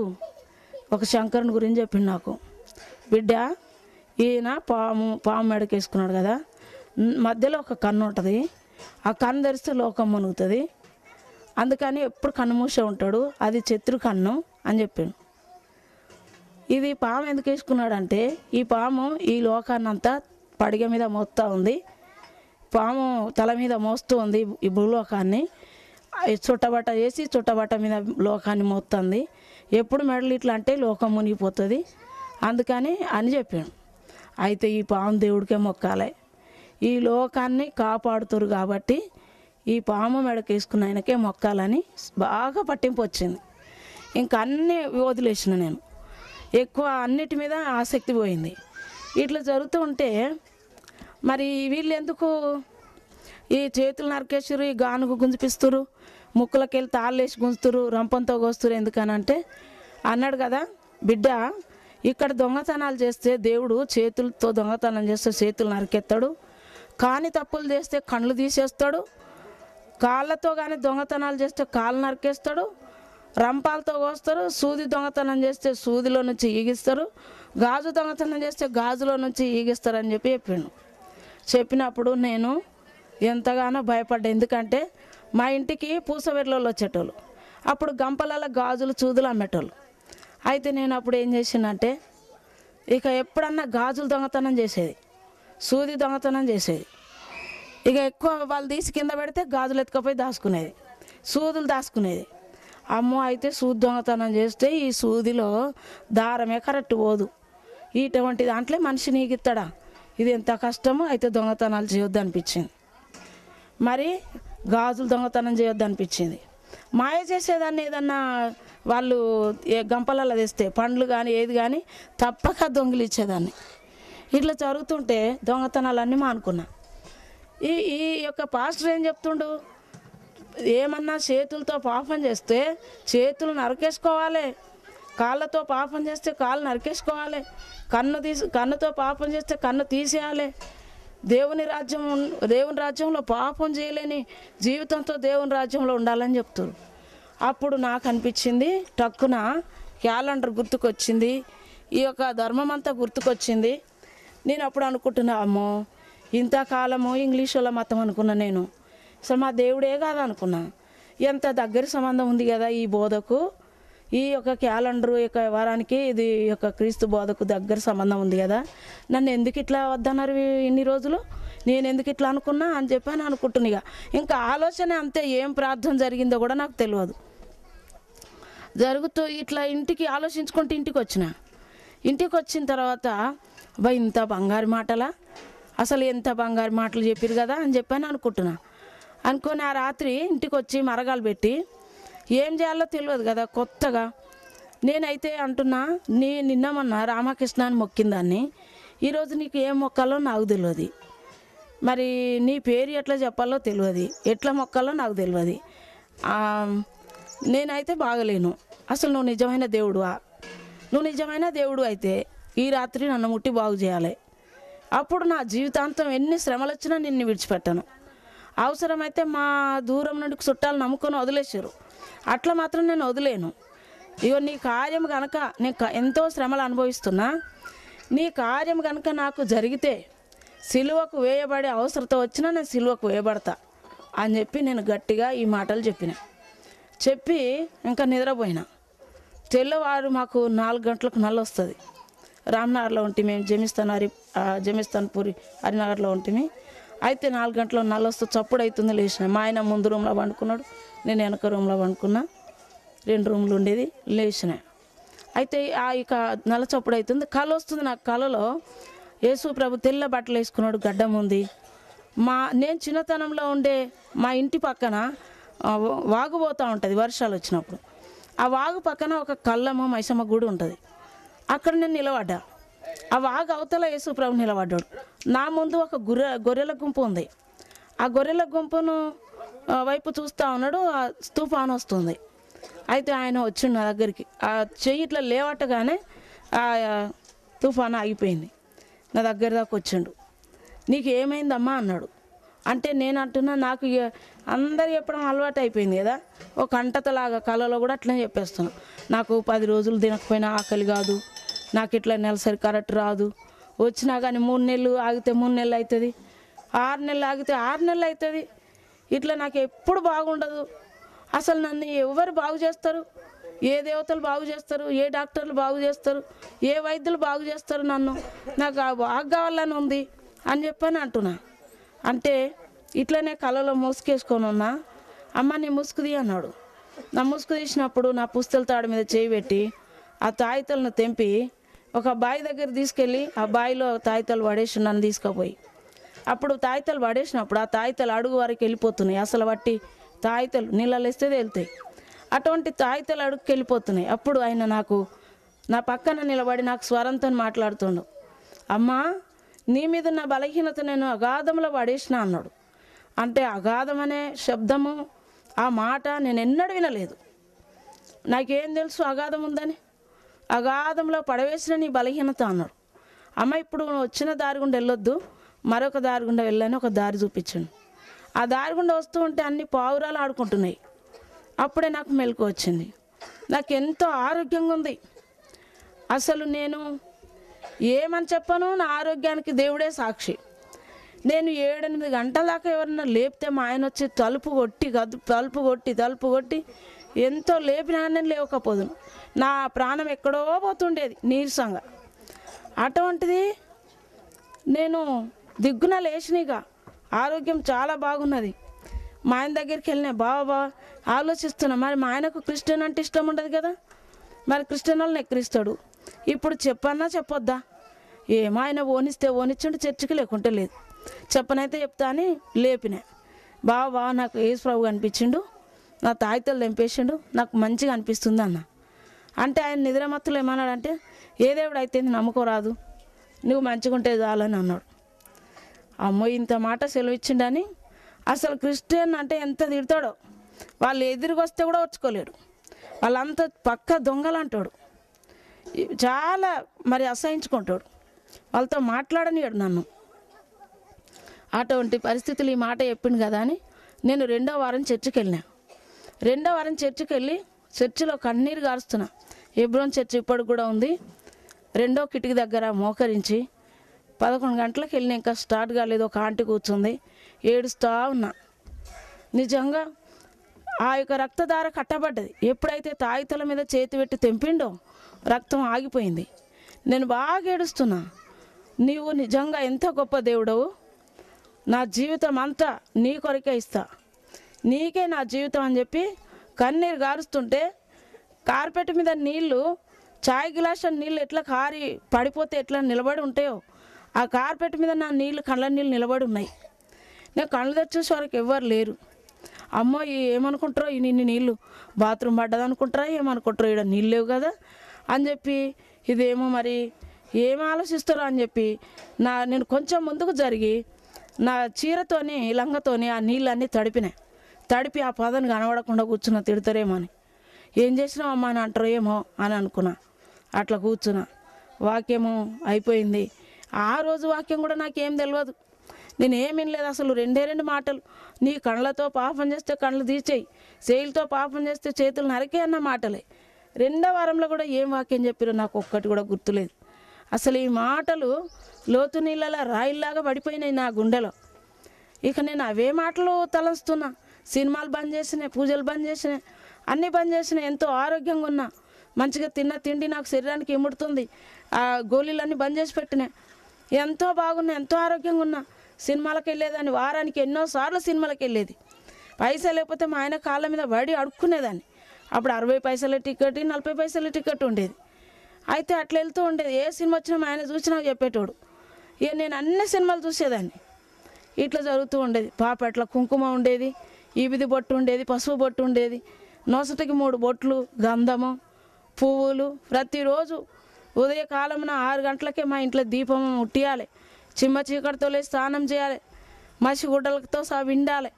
ఒక శంకరుని గురించి చెప్పిండు నాకు. బిడ్డ, ఈయన పాము మెడకేసుకున్నాడు కదా, మధ్యలో ఒక కన్ను ఉంటుంది, ఆ కన్ను తెరిస్తే లోకం మునుగుతుంది, అందుకని ఎప్పుడు కన్ను మూసే ఉంటాడు, అది శత్రు కన్ను అని చెప్పిండు. ఇది పాము ఎందుకు వేసుకున్నాడంటే, ఈ పాము ఈ లోకాన్ని అంతా పడిగ మీద మోస్తూ ఉంది, పాము తల మీద మోస్తూ ఉంది ఈ భూలోకాన్ని, చుట్టబట్ట వేసి చుట్టబట్ట మీద లోకాన్ని మోస్తుంది, ఎప్పుడు మెడలు ఇట్లా అంటే లోకం మునిగిపోతుంది, అందుకని అని చెప్పాడు. అయితే ఈ పాము దేవుడికే మొక్కాలి, ఈ లోకాన్ని కాపాడుతారు కాబట్టి ఈ పాము మెడకేసుకున్న ఆయనకే మొక్కాలని బాగా పట్టింపు వచ్చింది. ఇంకా అన్నీ వదిలేసిన నేను, ఎక్కువ అన్నిటి మీద ఆసక్తి పోయింది. ఇట్లా జరుగుతూ ఉంటే మరి వీళ్ళు ఎందుకు ఈ చేతులు నరికేసారు, ఈ గానుగు గుంజిపిస్తారు, ముక్కులకి వెళ్ళి తాళ్ళేసి గుంజుతారు, రంపంతో కోస్తారు ఎందుకనంటే అన్నాడు కదా, బిడ్డ ఇక్కడ దొంగతనాలు చేస్తే దేవుడు చేతులతో దొంగతనం చేస్తే చేతులు నరికెత్తాడు, కాని తప్పులు చేస్తే కళ్ళు తీసేస్తాడు, కాళ్ళతో కానీ దొంగతనాలు చేస్తే కాళ్ళు నరికేస్తాడు, రంపాలతో కోస్తారు, సూది దొంగతనం చేస్తే సూదిలో నుంచి ఈగిస్తారు, గాజు దొంగతనం చేస్తే గాజులో నుంచి ఈగిస్తారని చెప్పిండు. చెప్పినప్పుడు నేను ఎంతగానో భయపడ్డా, ఎందుకంటే మా ఇంటికి పూసవెర్లలో వచ్చేటోళ్ళు, అప్పుడు గంపలలో గాజులు చూదులు అమ్మేటోళ్ళు. అయితే నేను అప్పుడు ఏం చేసినంటే, ఇక ఎప్పుడన్నా గాజులు దొంగతనం చేసేది, సూది దొంగతనం చేసేది, ఇక ఎక్కువ వాళ్ళు తీసి కింద పెడితే గాజులు ఎత్తుకపోయి దాచుకునేది, సూదులు దాచుకునేది. అమ్మో, అయితే సూది దొంగతనం చేస్తే ఈ సూదిలో దారమే కరెక్ట్ పోదు, ఇటువంటి దాంట్లో మనిషి నీగిస్తాడా, ఇది ఎంత కష్టమో, అయితే దొంగతనాలు చేయొద్దు అనిపించింది. మరి గాజులు దొంగతనం చేయొద్దు అనిపించింది. మాయ చేసేదాన్ని ఏదన్నా వాళ్ళు గంపలలో తెస్తే పండ్లు కానీ ఏది కానీ తప్పక దొంగిలి ఇచ్చేదాన్ని. ఇట్లా జరుగుతుంటే దొంగతనాలన్నీ మానుకున్నా. ఈ యొక్క పాస్టర్ ఏం చెప్తుండు, ఏమన్నా చేతులతో పాపం చేస్తే చేతులు నరికేసుకోవాలి, కాళ్ళతో పాపం చేస్తే కాళ్ళు నరికేసుకోవాలి, కన్నుతో పాపం చేస్తే కన్ను తీసేయాలి, దేవుని రాజ్యంలో పాపం చేయలేని జీవితంతో దేవుని రాజ్యంలో ఉండాలని చెప్తారు. అప్పుడు నాకు అనిపించింది, టక్కున క్యాలెండర్ గుర్తుకొచ్చింది, ఈ యొక్క ధర్మం అంతా గుర్తుకొచ్చింది. నేను అప్పుడు అనుకుంటున్నా, అమ్మో ఇంతకాలము ఇంగ్లీష్ వాళ్ళ మతం అనుకున్నా నేను, అసలు మా దేవుడే కాదనుకున్నా. ఎంత దగ్గర సంబంధం ఉంది కదా ఈ బోధకు, ఈ యొక్క క్యాలెండరు యొక్క వారానికి ఇది యొక్క క్రీస్తు బోధకు దగ్గర సంబంధం ఉంది కదా, నన్ను ఎందుకు ఇట్లా వద్దన్నారు ఇన్ని రోజులు, నేను ఎందుకు ఇట్లా అనుకున్నా అని చెప్పి అనుకుంటున్నా. ఇంకా ఆలోచన అంతే, ఏం ప్రార్థన జరిగిందో కూడా నాకు తెలియదు. జరుగుతూ ఇట్లా ఇంటికి ఆలోచించుకుంటూ ఇంటికి వచ్చిన తర్వాత ఇంత బంగారు మాటలా, అసలు ఎంత బంగారు మాటలు చెప్పారు కదా అని చెప్పి అనుకుని ఆ రాత్రి ఇంటికి వచ్చి మరగాలు పెట్టి ఏం చేయాలో తెలియదు కదా కొత్తగా. నేనైతే అంటున్నా, నిన్న మొన్న రామకృష్ణ అని మొక్కిందాన్ని, ఈరోజు నీకు ఏం మొక్కాలో నాకు తెలియదు, మరి నీ పేరు ఎట్లా చెప్పాలో తెలియదు, ఎట్లా మొక్కాలో నాకు తెలియదు, నేనైతే బాగలేను, అసలు నువ్వు నిజమైన దేవుడువా, నువ్వు నిజమైన దేవుడు అయితే ఈ రాత్రి నన్ను ముట్టి బాగు చేయాలి, అప్పుడు నా జీవితాంతం ఎన్ని శ్రమలు వచ్చినా నిన్ను విడిచిపెట్టాను. అవసరమైతే మా దూరం నుండి చుట్టాలు నమ్ముకొని వదిలేసారు, అట్లా మాత్రం నేను వదిలేను. ఇగో నీ కార్యం కనుక నేను ఎంతో శ్రమలు అనుభవిస్తున్నా, నీ కార్యం కనుక నాకు జరిగితే సిలువకు వేయబడే అవసరత వచ్చినా నేను సిలువకు వేయబడతా అని చెప్పి నేను గట్టిగా ఈ మాటలు చెప్పి ఇంకా నిద్రపోయినా. తెల్లవారు మాకు 4 గంటలకు నల్ల వస్తుంది. రామ్నగర్లో ఉంటే మేము జమిస్తాన్పూరి హరినగర్లో ఉంటే. అయితే 4 గంటల నల్ల వస్తూ చప్పుడు అవుతుంది లేచిన. మా ఆయన ముందు రూమ్లో పండుకున్నాడు, నేను వెనక రూమ్లో పండుకున్నా. 2 రూమ్లు ఉండేది. లేచిన. అయితే ఇక నల్ల చప్పుడు అవుతుంది, కళ వస్తుంది. నాకు కళలో యేసు ప్రభు తెల్ల బట్టలు వేసుకున్నాడు, గడ్డం ఉంది. నేను చిన్నతనంలో ఉండే మా ఇంటి పక్కన వాగు పోతూ ఉంటుంది వర్షాలు వచ్చినప్పుడు. ఆ వాగు పక్కన ఒక కళ్ళమ్మ మైసమ్మ గుడి ఉంటుంది. అక్కడ నేను నిలబడ్డా. ఆ వాగు అవతల యేసు ప్రభు నిలబడ్డాడు. నా ముందు ఒక గొర్రెల గుంపు ఉంది. ఆ గొర్రెల గుంపును వైపు చూస్తూ ఉన్నాడు. ఆ తుఫాను వస్తుంది. అయితే ఆయన వచ్చిండు నా దగ్గరికి. ఆ చెయ్యి ఇట్లా లేవట్టగానే ఆ తుఫాను ఆగిపోయింది. నా దగ్గర దాకా వచ్చిండు. నీకు ఏమైందమ్మా అన్నాడు. అంటే నేను అంటున్నా, నాకు అందరు చెప్పడం అలవాటు అయిపోయింది కదా, ఒక కంటతలాగా కళలో కూడా అట్లనే చెప్పేస్తున్నాను. నాకు 10 రోజులు తినకపోయినా ఆకలి కాదు, నాకు ఇట్లా నెలసరి కరెక్ట్ రాదు, వచ్చినా కానీ 3 నెలలు ఆగితే 3 నెలలు అవుతుంది, 6 నెలలు ఆగితే 6 నెలలు అవుతుంది. ఇట్లా నాకు ఎప్పుడు బాగుండదు. అసలు నన్ను ఎవరు బాగు చేస్తారు? ఏ దేవతలు బాగు చేస్తారు? ఏ డాక్టర్లు బాగు చేస్తారు? ఏ వైద్యులు బాగు చేస్తారు? నాకు బాగా కావాలని ఉంది అని చెప్పని అంటున్నా. అంటే ఇట్లనే కళ్ళలో ముసుకేసుకొని ఉన్నా. అమ్మ నీ ముసుగుది అన్నాడు. నా ముసుగు తీసినప్పుడు నా పుస్తల తాడు మీద చేయి పెట్టి ఆ తాయితలను తెంపి ఒక బావి దగ్గర తీసుకెళ్ళి ఆ బావిలో తాయితలు పడేసి నన్ను తీసుకుపోయి, అప్పుడు తాయితలు పడేసినప్పుడు ఆ తాయితలు అడుగు వరకు వెళ్ళిపోతున్నాయి. అసలు వట్టి తాయితలు నీళ్ళలో వేస్తే వెళ్తాయి. అటువంటి తాయితలు అడుగుకి వెళ్ళిపోతున్నాయి. అప్పుడు ఆయన నాకు నా పక్కన నిలబడి నాకు స్వరంతో మాట్లాడుతుండు. అమ్మా నీ మీద నా బలహీనత నేను అగాధంలో పడేసిన అన్నాడు. అంటే అగాధం అనే శబ్దము, ఆ మాట నేను ఎన్నడూ వినలేదు. నాకేం తెలుసు అగాధం ఉందని? అగాధంలో పడవేసిన నీ బలహీనత అన్నాడు. అమ్మ ఇప్పుడు వచ్చిన దారి గుండా వెళ్ళొద్దు, మరొక దారి గుండా వెళ్ళని ఒక దారి చూపించాను. ఆ దారి గుండా వస్తూ ఉంటే అన్ని పావురాలు ఆడుకుంటున్నాయి. అప్పుడే నాకు మెలకు వచ్చింది. నాకు ఎంతో ఆరోగ్యంగా ఉంది. అసలు నేను ఏమని చెప్పను, నా ఆరోగ్యానికి దేవుడే సాక్షి. నేను 7-8 గంటల దాకా ఎవరన్నా లేపితే మా ఆయన వచ్చి తలుపు కొట్టి ఎంతో లేపినా నేను లేవకపోదును. నా ప్రాణం ఎక్కడో పోతుండేది నీరసంగా. అటువంటిది నేను దిగ్గున లేచినగా ఆరోగ్యం చాలా బాగున్నది. మా ఆయన దగ్గరికి వెళ్ళినా, బాబా ఆలోచిస్తున్నా, మరి మా ఆయనకు క్రిస్టియన్ అంటే ఇష్టం ఉండదు కదా, మరి క్రిస్టియన్ వాళ్ళని ఎక్కిరిస్తాడు. ఇప్పుడు చెప్పన్నా చెప్పొద్దా? ఏమో ఆయన ఓనిచ్చిండు, చర్చికి లేకుంటే లేదు. చెప్పనైతే చెప్తా అని లేపిన. బాబా నాకు యేసు ప్రభు కనిపించిండు, నా తాయితలు తెంపేసిండు, నాకు మంచిగా అనిపిస్తుంది అన్న. అంటే ఆయన నిద్రమత్తులు ఏమన్నాడంటే, ఏ దేవుడు అయితే నమ్ముకోరాదు, నువ్వు మంచిగా ఉంటే చాలని అన్నాడు. అమ్మో ఇంత మాట సెలవిచ్చిండని. అసలు క్రిస్టియన్ అంటే ఎంత తిడతాడో, వాళ్ళు ఎదురుకొస్తే కూడా వచ్చుకోలేడు, వాళ్ళంతా పక్క దొంగలు అంటాడు, చాలా మరి అసహించుకుంటాడు, వాళ్ళతో మాట్లాడనియాడు నన్ను. అటువంటి పరిస్థితులు ఈ మాట చెప్పిండు కదా అని నేను 2వ వారం చర్చికి వెళ్ళినా. 2వ వారం చర్చికి వెళ్ళి చర్చిలో కన్నీరు గారుస్తున్నా. హెబ్రోన్ చర్చి ఇప్పటికి కూడా ఉంది. 2వ కిటికీ దగ్గర మోకరించి 11 గంటలకు వెళ్ళిన, ఇంకా స్టార్ట్ కాలేదు. ఒక ఆంటీ కూర్చుంది, ఏడుస్తూ ఉన్నా. నిజంగా ఆ యొక్క రక్తధార కట్టబడ్డది. ఎప్పుడైతే తాయితల మీద చేతి పెట్టి తెంపిండో రక్తం ఆగిపోయింది. నేను బాగా ఏడుస్తున్నా. నీవు నిజంగా ఎంత గొప్ప దేవుడవు, నా జీవితం అంతా నీ కొరకే ఇస్తా, నీకే నా జీవితం అని చెప్పి కన్నీరు గారుస్తుంటే, కార్పెట్ మీద నీళ్ళు, చాయ్ గ్లాస్ నీళ్ళు ఎట్లా కారి పడిపోతే ఎట్లా నిలబడి ఉంటాయో, ఆ కార్పెట్ మీద నా కళ్ళ నీళ్ళు నిలబడి ఉన్నాయి. నేను కళ్ళు తెచ్చేసే వరకు ఎవ్వరు లేరు. అమ్మో ఏమనుకుంటారో, ఇన్ని నీళ్ళు బాత్రూమ్ పడ్డదనుకుంటారా, ఏమనుకుంటారో, ఇక్కడ నీళ్ళు లేవు కదా అని చెప్పి, ఇదేమో మరి ఏం ఆలోచిస్తారో అని చెప్పి నేను కొంచెం ముందుకు జరిగి నా చీరతోని లంగతోని ఆ నీళ్ళన్నీ తడిపి ఆ పదను కనబడకుండా కూర్చున్నా, తిడతారేమో అని. ఏం చేసినావు అమ్మా అని అంటారో ఏమో అని అనుకున్నా. అట్లా కూర్చున్నా. వాక్యము అయిపోయింది. ఆ రోజు వాక్యం కూడా నాకేం తెలియదు, నేనేం వినలేదు అసలు. 2 మాటలు, నీ కళ్ళతో పాపం చేస్తే కళ్ళు తీసేయి, చేతులతో పాపం చేస్తే చేతులు నరికే అన్న మాటలే. 2వ వారంలో కూడా ఏం వాక్యం చెప్పారో నాకు ఒక్కటి కూడా గుర్తులేదు. అసలు ఈ మాటలు లోతు నీళ్ళలా రాయిల్లాగా పడిపోయినాయి నా గుండెలో. ఇక నేను అవే మాటలు తలంస్తున్నా. సినిమాలు బంద్ చేసినాయి, పూజలు బంద్ చేసినాయి, అన్నీ బంద్ చేసినాయి. ఎంతో ఆరోగ్యంగా ఉన్నా, మంచిగా తిన్న తిండి నాకు శరీరానికి ఇముడుతుంది. ఆ గోళీలన్నీ బంద్ చేసి పెట్టినా. ఎంతో బాగున్నా, ఎంతో ఆరోగ్యంగా ఉన్నా. సినిమాలకు వెళ్ళేదాన్ని, వారానికి ఎన్నోసార్లు సినిమాలకు వెళ్ళేది. పైసలు లేకపోతే మా ఆయన కాళ్ళ మీద పడి అడుక్కునేదాన్ని. అప్పుడు 60 పైసల టికెట్, 40 పైసల టికెట్ ఉండేది. అయితే అట్లా వెళ్తూ ఉండేది. ఏ సినిమా వచ్చినా మా ఆయన చూసి నాకు చెప్పేటోడు. ఇక నేను అన్ని సినిమాలు చూసేదాన్ని. ఇట్లా జరుగుతూ ఉండేది. పాపట్ల కుంకుమ ఉండేది, ఈబిది బొట్టు ఉండేది, పసుపు బొట్టు ఉండేది, నొసటికి 3 బొట్లు, గంధము, పువ్వులు. ప్రతిరోజు ఉదయకాలమున 6 గంటలకే మా ఇంట్లో దీపం ముట్టియాలి. చిమ్మ చీకటితో లేచి స్నానం చేయాలి, మసి గుడ్డలతో సహా విండాలి.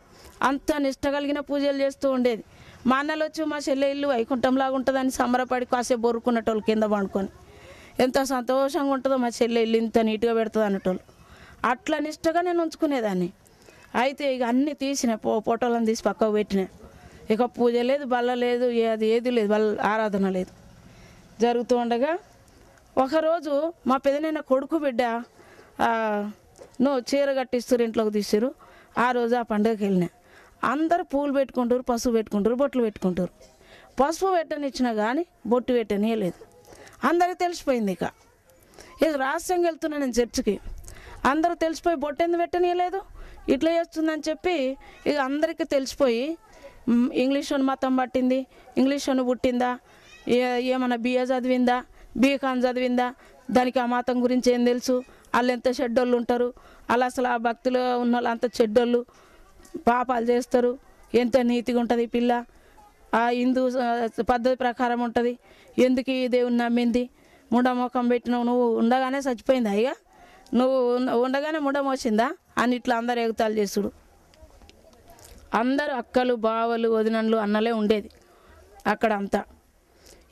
అంత నిష్ట కలిగిన పూజలు చేస్తూ ఉండేది. మా అన్నలు వచ్చి మా చెల్లె ఇల్లు వైకుంఠంలాగా ఉంటుందని సంబరపడి కాసేపు బొరుకునేటోళ్ళు కింద పండుకొని. ఎంత సంతోషంగా ఉంటుందో మా చెల్లె ఇల్లు ఇంత నీట్గా పెడుతుంది అనేటోళ్ళు. అట్లా నిష్టగా నేను ఉంచుకునేదాన్ని. అయితే ఇక అన్నీ తీసిన ఫోటోలను తీసి పక్కకు పెట్టినా. ఇక పూజ లేదు, బల్ల లేదు, అది ఏది లేదు, బల్ల ఆరాధన లేదు. జరుగుతూ ఉండగా ఒకరోజు మా పెదనైన కొడుకు బిడ్డ చీర కట్టిస్తారు, ఇంట్లోకి తీసారు. ఆ రోజు ఆ పండుగకి వెళ్ళినా. అందరు పూలు పెట్టుకుంటారు, పసుపు పెట్టుకుంటారు, బొట్లు పెట్టుకుంటారు. పసుపు పెట్టనిచ్చినా కానీ బొట్టు పెట్టనియలేదు. అందరికీ తెలిసిపోయింది. ఇక రహస్యంగా వెళ్తున్నా నేను చర్చికి. అందరూ తెలిసిపోయి బొట్టు ఎందుకు పెట్టనియలేదు, ఇట్లా చేస్తుందని చెప్పి ఇక అందరికీ తెలిసిపోయి ఇంగ్లీష్ అని మతం పట్టింది, ఇంగ్లీష్ అని పుట్టిందా, ఏమన్నా బిఏ చదివిందా, బీకాన్ చదివిందా, దానికి ఆ మతం గురించి ఏం తెలుసు, వాళ్ళు ఎంత చెడ్డోళ్ళు ఉంటారు, వాళ్ళు అసలు ఆ భక్తులు ఉన్న వాళ్ళు అంత చెడ్డోళ్ళు, పాపాలు చేస్తారు, ఎంత నీతిగా ఉంటుంది పిల్ల, ఆ హిందూ పద్ధతి ప్రకారం ఉంటుంది, ఎందుకు ఈ దేవుని నమ్మింది, ముండమోకం పెట్టినావు, నువ్వు ఉండగానే చచ్చిపోయిందా, ఇక నువ్వు ఉండగానే ముండమోసిందా అని ఇట్లా అందరు ఎగతాలు చేసుడు. అందరూ అక్కలు, బావలు, వదినలు, అన్నలే ఉండేది అక్కడ అంతా.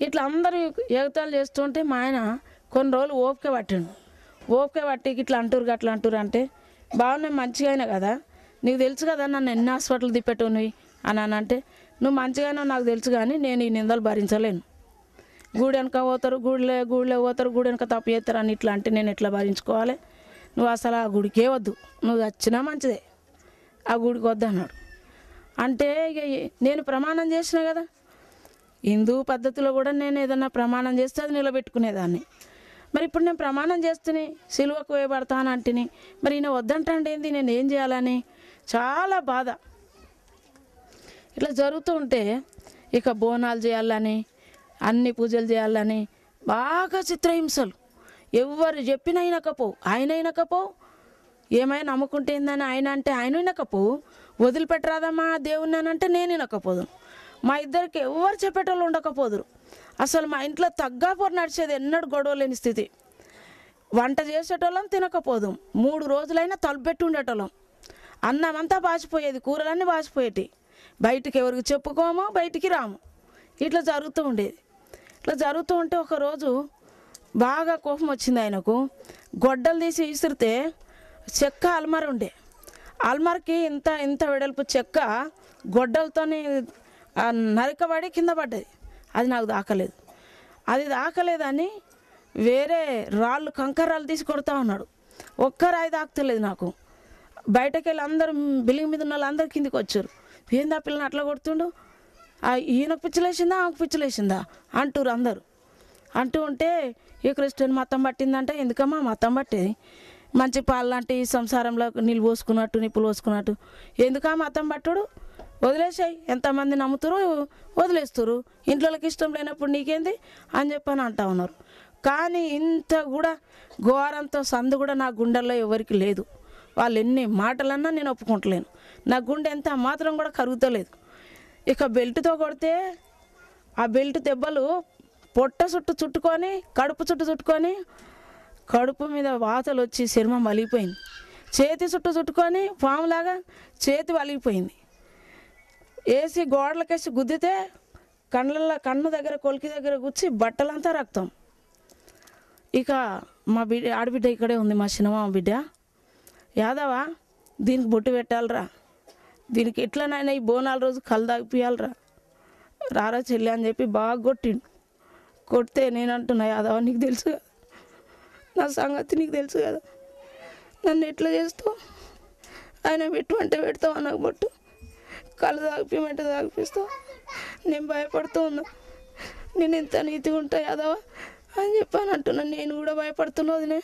ఇట్లా అందరూ ఎగతాలు చేస్తుంటే మా ఆయన కొన్ని రోజులు ఓపిక పట్టాడు. ఓపిక పట్టి ఇట్లా అంటారు అట్లా అంటారు అంటే, బాగున్నాయి మంచిగా అయినా కదా, నీకు తెలుసు కదా నన్ను ఎన్ని హాస్పిటల్ తిప్పెట్టున్నాయి అని అంటే, నువ్వు మంచిగానే నాకు తెలుసు కానీ నేను ఈ నిందలు భరించలేను. గుడి వెనక పోతారు, గుడిలో పోతారు, గుడి వెనక తప్పు చేస్తారు అని ఇట్లా అంటే నేను ఎట్లా భరించుకోవాలి, నువ్వు అసలు ఆ గుడికే వద్దు, నువ్వు వచ్చినా మంచిదే, ఆ గుడికి వద్దు అన్నాడు. అంటే ఇక నేను ప్రమాణం చేసిన కదా, హిందూ పద్ధతిలో కూడా నేను ఏదన్నా ప్రమాణం చేస్తే అది నిలబెట్టుకునేదాన్ని. మరి ఇప్పుడు నేను ప్రమాణం చేస్తుని సిలువకు వేయబడతాను అంటిని, మరి ఈయన వద్దంటే ఏంది, నేను ఏం చేయాలని చాలా బాధ. ఇట్లా జరుగుతూ ఉంటే ఇక బోనాలు చేయాలని, అన్ని పూజలు చేయాలని బాగా చిత్రహింసలు. ఎవరు చెప్పిన అయినకపోవు, ఆయన అయినకపోవు, ఏమైనా నమ్ముకుంటే ఏందని ఆయన అంటే ఆయన వినకపోవు, వదిలిపెట్టరాదమ్మా దేవుని అని అంటే నేను వినకపోదు. మా ఇద్దరికి ఎవరు చెప్పేటోళ్ళు ఉండకపోదురు. అసలు మా ఇంట్లో తగ్గాపోరు నడిచేది, ఎన్నడూ గొడవ లేని స్థితి. వంట చేసేటోళ్ళం తినకపోదు, 3 రోజులైనా తలుపెట్టి ఉండేటోళ్ళం. అన్నం అంతా బాసిపోయేది, కూరలన్నీ బాసిపోయేటి. బయటికి ఎవరికి చెప్పుకోమో, బయటికి రాము. ఇట్లా జరుగుతూ ఉండేది. ఇట్లా జరుగుతూ ఉంటే ఒకరోజు బాగా కోపం వచ్చింది ఆయనకు. గొడ్డలు తీసి విసిరితే చెక్క అల్మార ఉండే, అల్మార్కి ఇంత ఇంత వెడల్పు చెక్క గొడ్డలతోని నరకబడి కింద పడ్డది. అది నాకు దాకలేదు. అది దాకలేదని వేరే రాళ్ళు, కంకర్రాళ్ళు తీసి కొడతా ఉన్నాడు. ఒక్క రాయి దాకుతలేదు నాకు. బయటకు వెళ్ళి అందరూ బిల్డింగ్ మీద ఉన్న వాళ్ళు అందరు కిందికి వచ్చారు. ఏందా పిల్లని అట్లా కొడుతుండు, ఈయనకు పిచ్చలేసిందా ఆమెకు పిచ్చలేసిందా అంటారు అందరూ. అంటూ ఉంటే ఈ క్రిస్టియన్ మతం పట్టిందంటే, ఎందుకమ్మా మతం పట్టేది, మంచి పాలు లాంటి సంసారంలో నీళ్ళు పోసుకున్నట్టు, నిప్పులు పోసుకున్నట్టు, ఎందుకా మతం పట్టుడు, వదిలేసాయి, ఎంతమంది నమ్ముతారు వదిలేస్తారు, ఇంట్లోకి ఇష్టం లేనప్పుడు నీకేంది అని చెప్పని అంటా ఉన్నారు. కానీ ఇంత కూడా ఘోరంతో సందు కూడా నా గుండెల్లో ఎవరికి లేదు. వాళ్ళు ఎన్ని మాటలన్నా నేను ఒప్పుకుంటలేను. నా గుండె ఎంత మాత్రం కూడా కరుగుతలేదు. ఇక బెల్ట్తో కొడితే ఆ బెల్ట్ దెబ్బలు పొట్ట చుట్టూ చుట్టుకొని, కడుపు చుట్టూ చుట్టుకొని, కడుపు మీద వాతలు వచ్చి చర్మం వలిగిపోయింది. చేతి చుట్టూ చుట్టుకొని పాములాగా చేతి వలిగిపోయింది. వేసి గోడలకేసి గుద్దితే కన్ను దగ్గర, కొలికి దగ్గర గుచ్చి బట్టలంతా రక్తం. ఇక మా ఆడబిడ్డ ఇక్కడే ఉంది, మా చిన్నమామ బిడ్డ. యాదవా, దీనికి బొట్టు పెట్టాలరా, దీనికి ఎట్లనైనా ఈ బోనాల రోజు కళ్ళు తాగిపియాలరా, రారా చెల్లి అని చెప్పి బాగా కొట్టిండు. కొడితే నేను అంటున్నా, యాదవ నీకు తెలుసు కదా నా సంగతి, నీకు తెలుసు కదా, నన్ను ఎట్లా చేస్తావు, ఆయన పెట్టుమంటే పెడతావా నాకు బొట్టు, కళ్ళు తాగిపిమంటే తాగిపిస్తావు, నేను భయపడుతూ ఉన్నా, నేను ఇంత నీతిగా ఉంటా యాదవ అని చెప్పాను అంటున్నాను. నేను కూడా భయపడుతున్నా వదినే,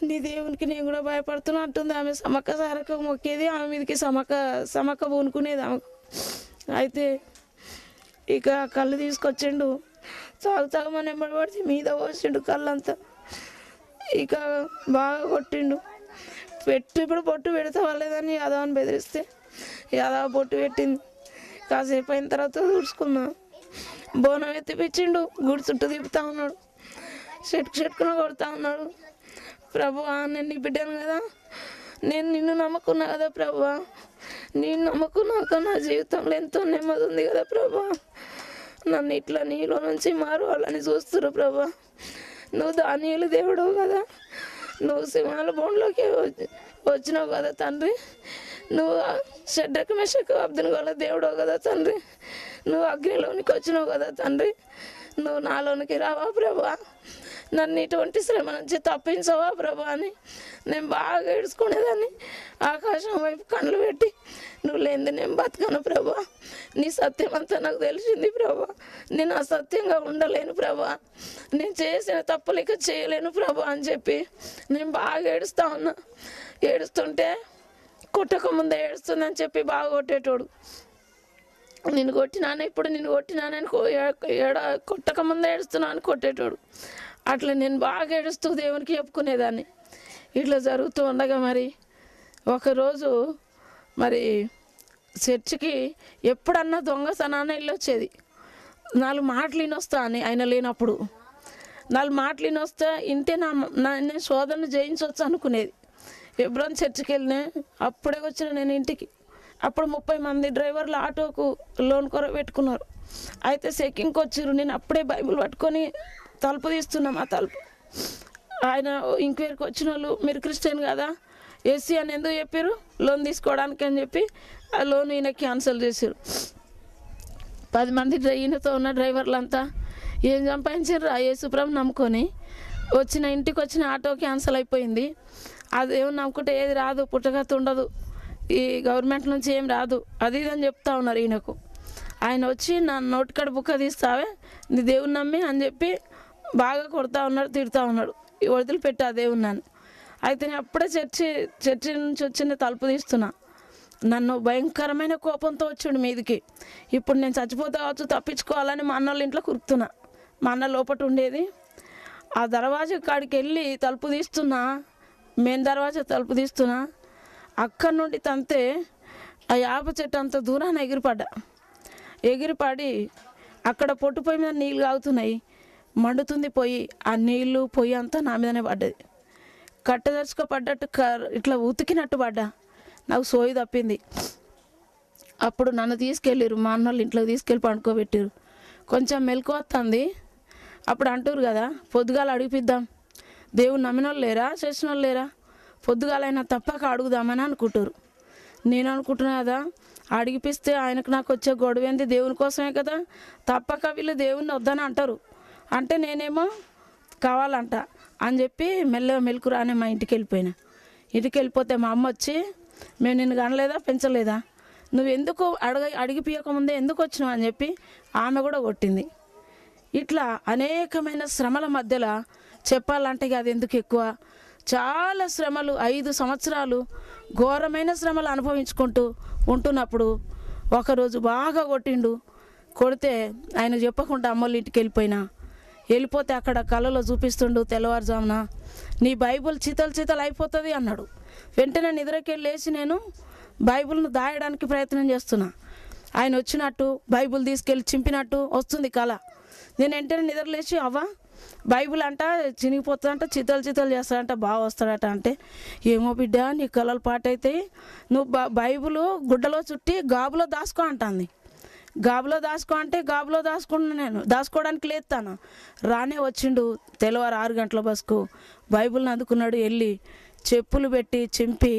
నీ దేవునికి నేను కూడా భయపడుతున్నా అంటుంది. ఆమె సమక్క సారక మొక్కేది, ఆమె మీదకి సమక్క పూనుకునేది ఆమెకు. అయితే ఇక కళ్ళు తీసుకొచ్చిండు, తాగుతాగమని ఎంబడబడితే మీద పోసిండు కళ్ళంతా. ఇక బాగా కొట్టిండు. ఇప్పుడు బొట్టు పెడతా వాళ్ళేదని యాదవని బెదిరిస్తే యాదవ బొట్టు పెట్టింది. కాసేపు అయిన తర్వాత తుడుచుకున్నా, బోనం ఎత్తిపించిండు, గుడి చుట్టూ తిప్పుతా ఉన్నాడు, చెట్టుకున కొడుతూ ఉన్నాడు. ప్రభువా నేను నీ బిడ్డాను కదా, నేను నిన్ను నమ్ముకున్నా కదా ప్రభువా, నేను నమ్ముకున్నాక నా జీవితంలో ఎంతో నెమ్మది ఉంది కదా ప్రభువా, నన్ను ఇట్లా నీలో నుంచి మారవాలని చూస్తున్నారు ప్రభువా. నువ్వు దానియేలు దేవుడు కదా, నువ్వు సింహాల బోన్లోకి వచ్చినావు కదా తండ్రి, నువ్వు షడ్రకు మెషకు అబ్దునుగోల దేవుడు కదా తండ్రి, నువ్వు అగ్నిలోనికి వచ్చినావు కదా తండ్రి, నువ్వు నాలోనికి రావా ప్రభువా, నన్ను ఇటువంటి శ్రమ నుంచి తప్పించవా ప్రభు అని నేను బాగా ఏడుచుకునేదాన్ని. ఆకాశం వైపు కళ్ళు పెట్టి నువ్వు లేనిది నేను బతకను ప్రభు, నీ సత్యం అంతా నాకు తెలిసింది ప్రభు, నేను అసత్యంగా ఉండలేను ప్రభు, నేను చేసిన తప్పులు ఇక చేయలేను ప్రభు అని చెప్పి నేను బాగా ఏడుస్తూ ఉన్నా. ఏడుస్తుంటే కొట్టక ముందే ఏడుస్తుందని చెప్పి బాగా కొట్టేటోడు. నేను కొట్టినాను, ఇప్పుడు నేను కొట్టినానని కొట్టక ముందే ఏడుస్తున్నాను కొట్టేటోడు. అట్లా నేను బాగా ఏడుస్తూ దేవునికి చెప్పుకునేదాన్ని. ఇట్లా జరుగుతూ ఉండగా మరి ఒకరోజు మరి చర్చికి ఎప్పుడన్నా దొంగతనాన్ని వెళ్ళొచ్చేది. 4 మాటలు వినొస్తా అని ఆయన లేనప్పుడు 4 మాటలు వినొస్తా ఇంటే నేను శోధన జయించవచ్చు అనుకునేది. ఎప్పుడన్నా చర్చికి వెళ్ళినా అప్పుడే వచ్చిన నేను ఇంటికి. అప్పుడు 30 మంది డ్రైవర్లు ఆటోకు లోన్ కొర పెట్టుకున్నారు. అయితే చెక్కింగ్కి వచ్చారు. నేను అప్పుడే బైబిల్ పట్టుకొని తలుపు తీస్తున్నాం. ఆ తలుపు ఆయన ఇంక్వైరీకి వచ్చిన వాళ్ళు మీరు క్రిస్టియన్ కదా, ఎస్సీ అని ఎందుకు చెప్పారు, లోన్ తీసుకోవడానికి అని చెప్పి ఆ లోన్ ఈయన క్యాన్సిల్ చేశారు. 10 మంది ఈయనతో ఉన్న డ్రైవర్లంతా ఏం సంపాదించారు, ఆ యేసుప్రభు నమ్ముకొని ఇంటికి వచ్చిన ఆటో క్యాన్సిల్ అయిపోయింది. అదేమో నమ్ముకుంటే ఏది రాదు, పుట్టగతి ఉండదు, ఈ గవర్నమెంట్ నుంచి ఏం రాదు, అది ఇదని చెప్తా ఉన్నారు ఈయనకు. ఆయన వచ్చి నా నోటికాడ బుక్క తీస్తావే నీ దేవుని నమ్మి అని చెప్పి బాగా కొడతా ఉన్నాడు, తిడుతూ ఉన్నాడు. వదిలిపెట్టి ఆ దేవున్నాను. అయితే నేను అప్పుడే చర్చి నుంచి వచ్చిన తలుపు తీస్తున్నా. నన్ను భయంకరమైన కోపంతో వచ్చాడు మీదికి. ఇప్పుడు నేను చచ్చిపోతా కావచ్చు, తప్పించుకోవాలని మా అన్నోళ్ళ ఇంట్లో కురుకుతున్నా. మా అన్న లోపల ఉండేది. ఆ దర్వాజా కాడికి వెళ్ళి తలుపు తీస్తున్నా, మెయిన్ దర్వాజా తలుపు తీస్తున్నా. అక్కడి నుండి తంతే ఆ యాప చెట్టు అంత దూరాన్ని ఎగిరిపడి అక్కడ పొట్టు పొయ్యి మీద నీళ్ళు కాగుతున్నాయి, మండుతుంది పొయ్యి. ఆ నీళ్ళు పొయ్యి అంతా నా మీదనే పడ్డది. కట్టదరుచుకో పడ్డట్టు ఇట్లా ఉతికినట్టు పడ్డా. నాకు సోయి తప్పింది. అప్పుడు నన్ను తీసుకెళ్ళారు, మా అన్నోళ్ళు ఇంట్లోకి తీసుకెళ్ళి పండుకోబెట్టారు. కొంచెం మెలకు వస్తుంది. అప్పుడు అంటారు కదా, పొద్దుగాల అడిగిపిద్దాం, దేవుని నమ్మిన వాళ్ళు లేరా, చేసిన వాళ్ళు లేరా, పొద్దుగాలైనా తప్పక అడుగుదామని అనుకుంటారు. నేను అనుకుంటున్నా కదా, అడిగిపిస్తే ఆయనకు నాకు వచ్చే గొడవేంది, దేవుని కోసమే కదా, తప్పక వీళ్ళు దేవుని వద్దని అంటారు. అంటే నేనేమో కావాలంట అని చెప్పి మెలకు రానే మా ఇంటికి వెళ్ళిపోయినా. ఇంటికి వెళ్ళిపోతే మా అమ్మ వచ్చి, మేము నిన్ను కనలేదా, పెంచలేదా, నువ్వు ఎందుకు అడిగిపోయకముందే ఎందుకు వచ్చినావు అని చెప్పి ఆమె కూడా కొట్టింది. ఇట్లా అనేకమైన శ్రమల మధ్యలో చెప్పాలంటే అది ఎందుకు ఎక్కువ, చాలా శ్రమలు, 5 సంవత్సరాలు ఘోరమైన శ్రమలు అనుభవించుకుంటూ ఉంటున్నప్పుడు ఒకరోజు బాగా కొట్టిండు. కొడితే ఆయన చెప్పకుండా అమ్మోళ్ళ ఇంటికి వెళ్ళిపోతే అక్కడ కళ్ళలో చూపిస్తుండు, తెల్లవారుజామున నీ బైబుల్ చితలు అయిపోతుంది అన్నాడు. వెంటనే నిద్రకెళ్ళి లేచి నేను బైబుల్ను దాయడానికి ప్రయత్నం చేస్తున్నా. ఆయన వచ్చినట్టు బైబుల్ తీసుకెళ్ళి చింపినట్టు వస్తుంది కళ. నేను వెంటనే నిద్రలేచి అవ్వ బైబుల్ అంట చినిగిపోతుందంట, చితలు చేస్తాడంట, బాగా వస్తాడట. అంటే ఏమో బిడ్డ నీ కళలు పాటైతాయి, నువ్వు బైబుల్ గుడ్డలో చుట్టి గాబులో దాసుకో అంటుంది. గాబులో దాసుకో అంటే గాబులో దాచుకున్నా, నేను దాచుకోవడానికి లేస్తాను. రానే వచ్చిండు తెల్లవారు 6 గంటల బస్కు. బైబుల్ని అందుకున్నాడు. వెళ్ళి చెప్పులు పెట్టి చింపి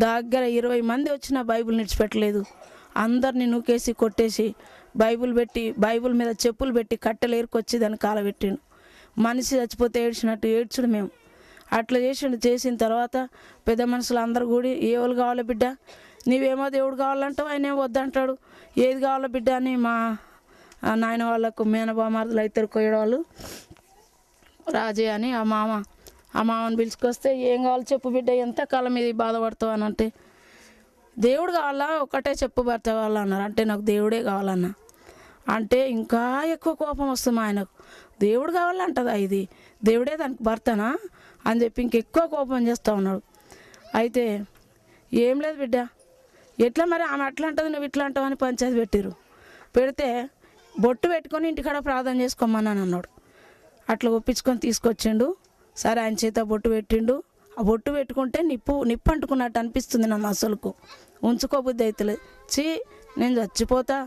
దగ్గర 20 మంది వచ్చిన బైబుల్ నిడిచిపెట్టలేదు. అందరిని నూకేసి కొట్టేసి బైబుల్ మీద చెప్పులు పెట్టి కట్టెలు ఏరుకొచ్చి దాన్ని కాలబెట్టిండు. మనిషి చచ్చిపోతే ఏడ్చినట్టు ఏడ్చుడు మేము. అట్లా చేసిన తర్వాత పెద్ద మనుషులు అందరు కూడి ఏవాళ్ళు కావాలో బిడ్డ, నీవేమో దేవుడు కావాలంటావు, ఆయన ఏమో వద్దంటాడు, ఏది కావాలో బిడ్డ అని మా నాయన వాళ్ళకు మేనబామార్దులు అవుతారు కొయ్యడాలు రాజే అని ఆ మామని పిలుచుకొస్తే ఏం కావాలి చెప్పు బిడ్డ, ఎంతకాలం ఇది బాధపడతావు అని అంటే, దేవుడు కావాలా ఒకటే చెప్పు భర్త కావాలా అన్నారు. అంటే నాకు దేవుడే కావాలన్నా అంటే ఇంకా ఎక్కువ కోపం వస్తుంది ఆయనకు. దేవుడు కావాలంటదా ఇది, దేవుడే దానికి భర్తనా అని చెప్పి ఇంకెక్కువ కోపం చేస్తూ ఉన్నాడు. అయితే ఏం లేదు బిడ్డ, ఎట్లా మరి ఆమె అట్లా అంటుంది నువ్వు ఇట్లా అంటావు అని పంచాయతీ పెట్టిరు. పెడితే బొట్టు పెట్టుకొని ఇంటికాడ ప్రార్థన చేసుకోమన్నాను అన్నాడు. అట్లా ఒప్పించుకొని తీసుకొచ్చిండు. సరే ఆయన చేత బొట్టు పెట్టిండు. ఆ బొట్టు పెట్టుకుంటే నిప్పు అంటుకున్నట్టు అనిపిస్తుంది నన్ను. అసలుకు ఉంచుకోబుద్ధి అవుతలేదు. నేను చచ్చిపోతా,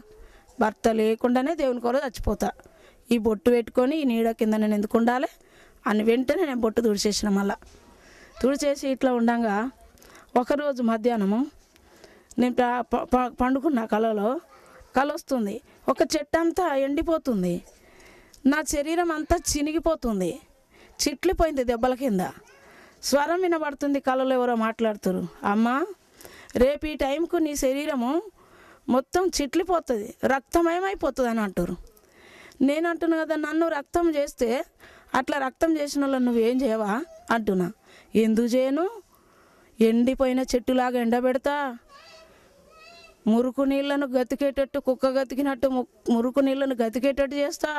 భర్త లేకుండానే దేవుని కొరకు చచ్చిపోతా, ఈ బొట్టు పెట్టుకొని ఈ నీడ కింద నేను ఎందుకు ఉండాలి అని వెంటనే నేను బొట్టు తుడిచేసిన. మళ్ళా తుడిచేసి ఇట్లా ఉండగా ఒకరోజు మధ్యాహ్నము నేను పండుకున్న కల వస్తుంది. ఒక చెట్టు అంతా ఎండిపోతుంది, నా శరీరం అంతా చినిగిపోతుంది, చిట్లిపోయింది దెబ్బల కింద. స్వరం వినబడుతుంది, కలలో ఎవరో మాట్లాడుతారు, అమ్మా రేపు ఈ టైంకు నీ శరీరము మొత్తం చిట్లిపోతుంది, రక్తమయమైపోతుంది అని అంటారు. నేను అంటున్నా కదా, నన్ను రక్తం చేస్తే అట్లా రక్తం చేసిన వాళ్ళు నువ్వేం చేయవా అంటున్నా. ఎందుకు చేయను, ఎండిపోయిన చెట్టులాగా ఎండబెడతా, మురుకు నీళ్ళను గతికేటట్టు, కుక్క గతికినట్టు మురుకు నీళ్ళను గతికేటట్టు చేస్తా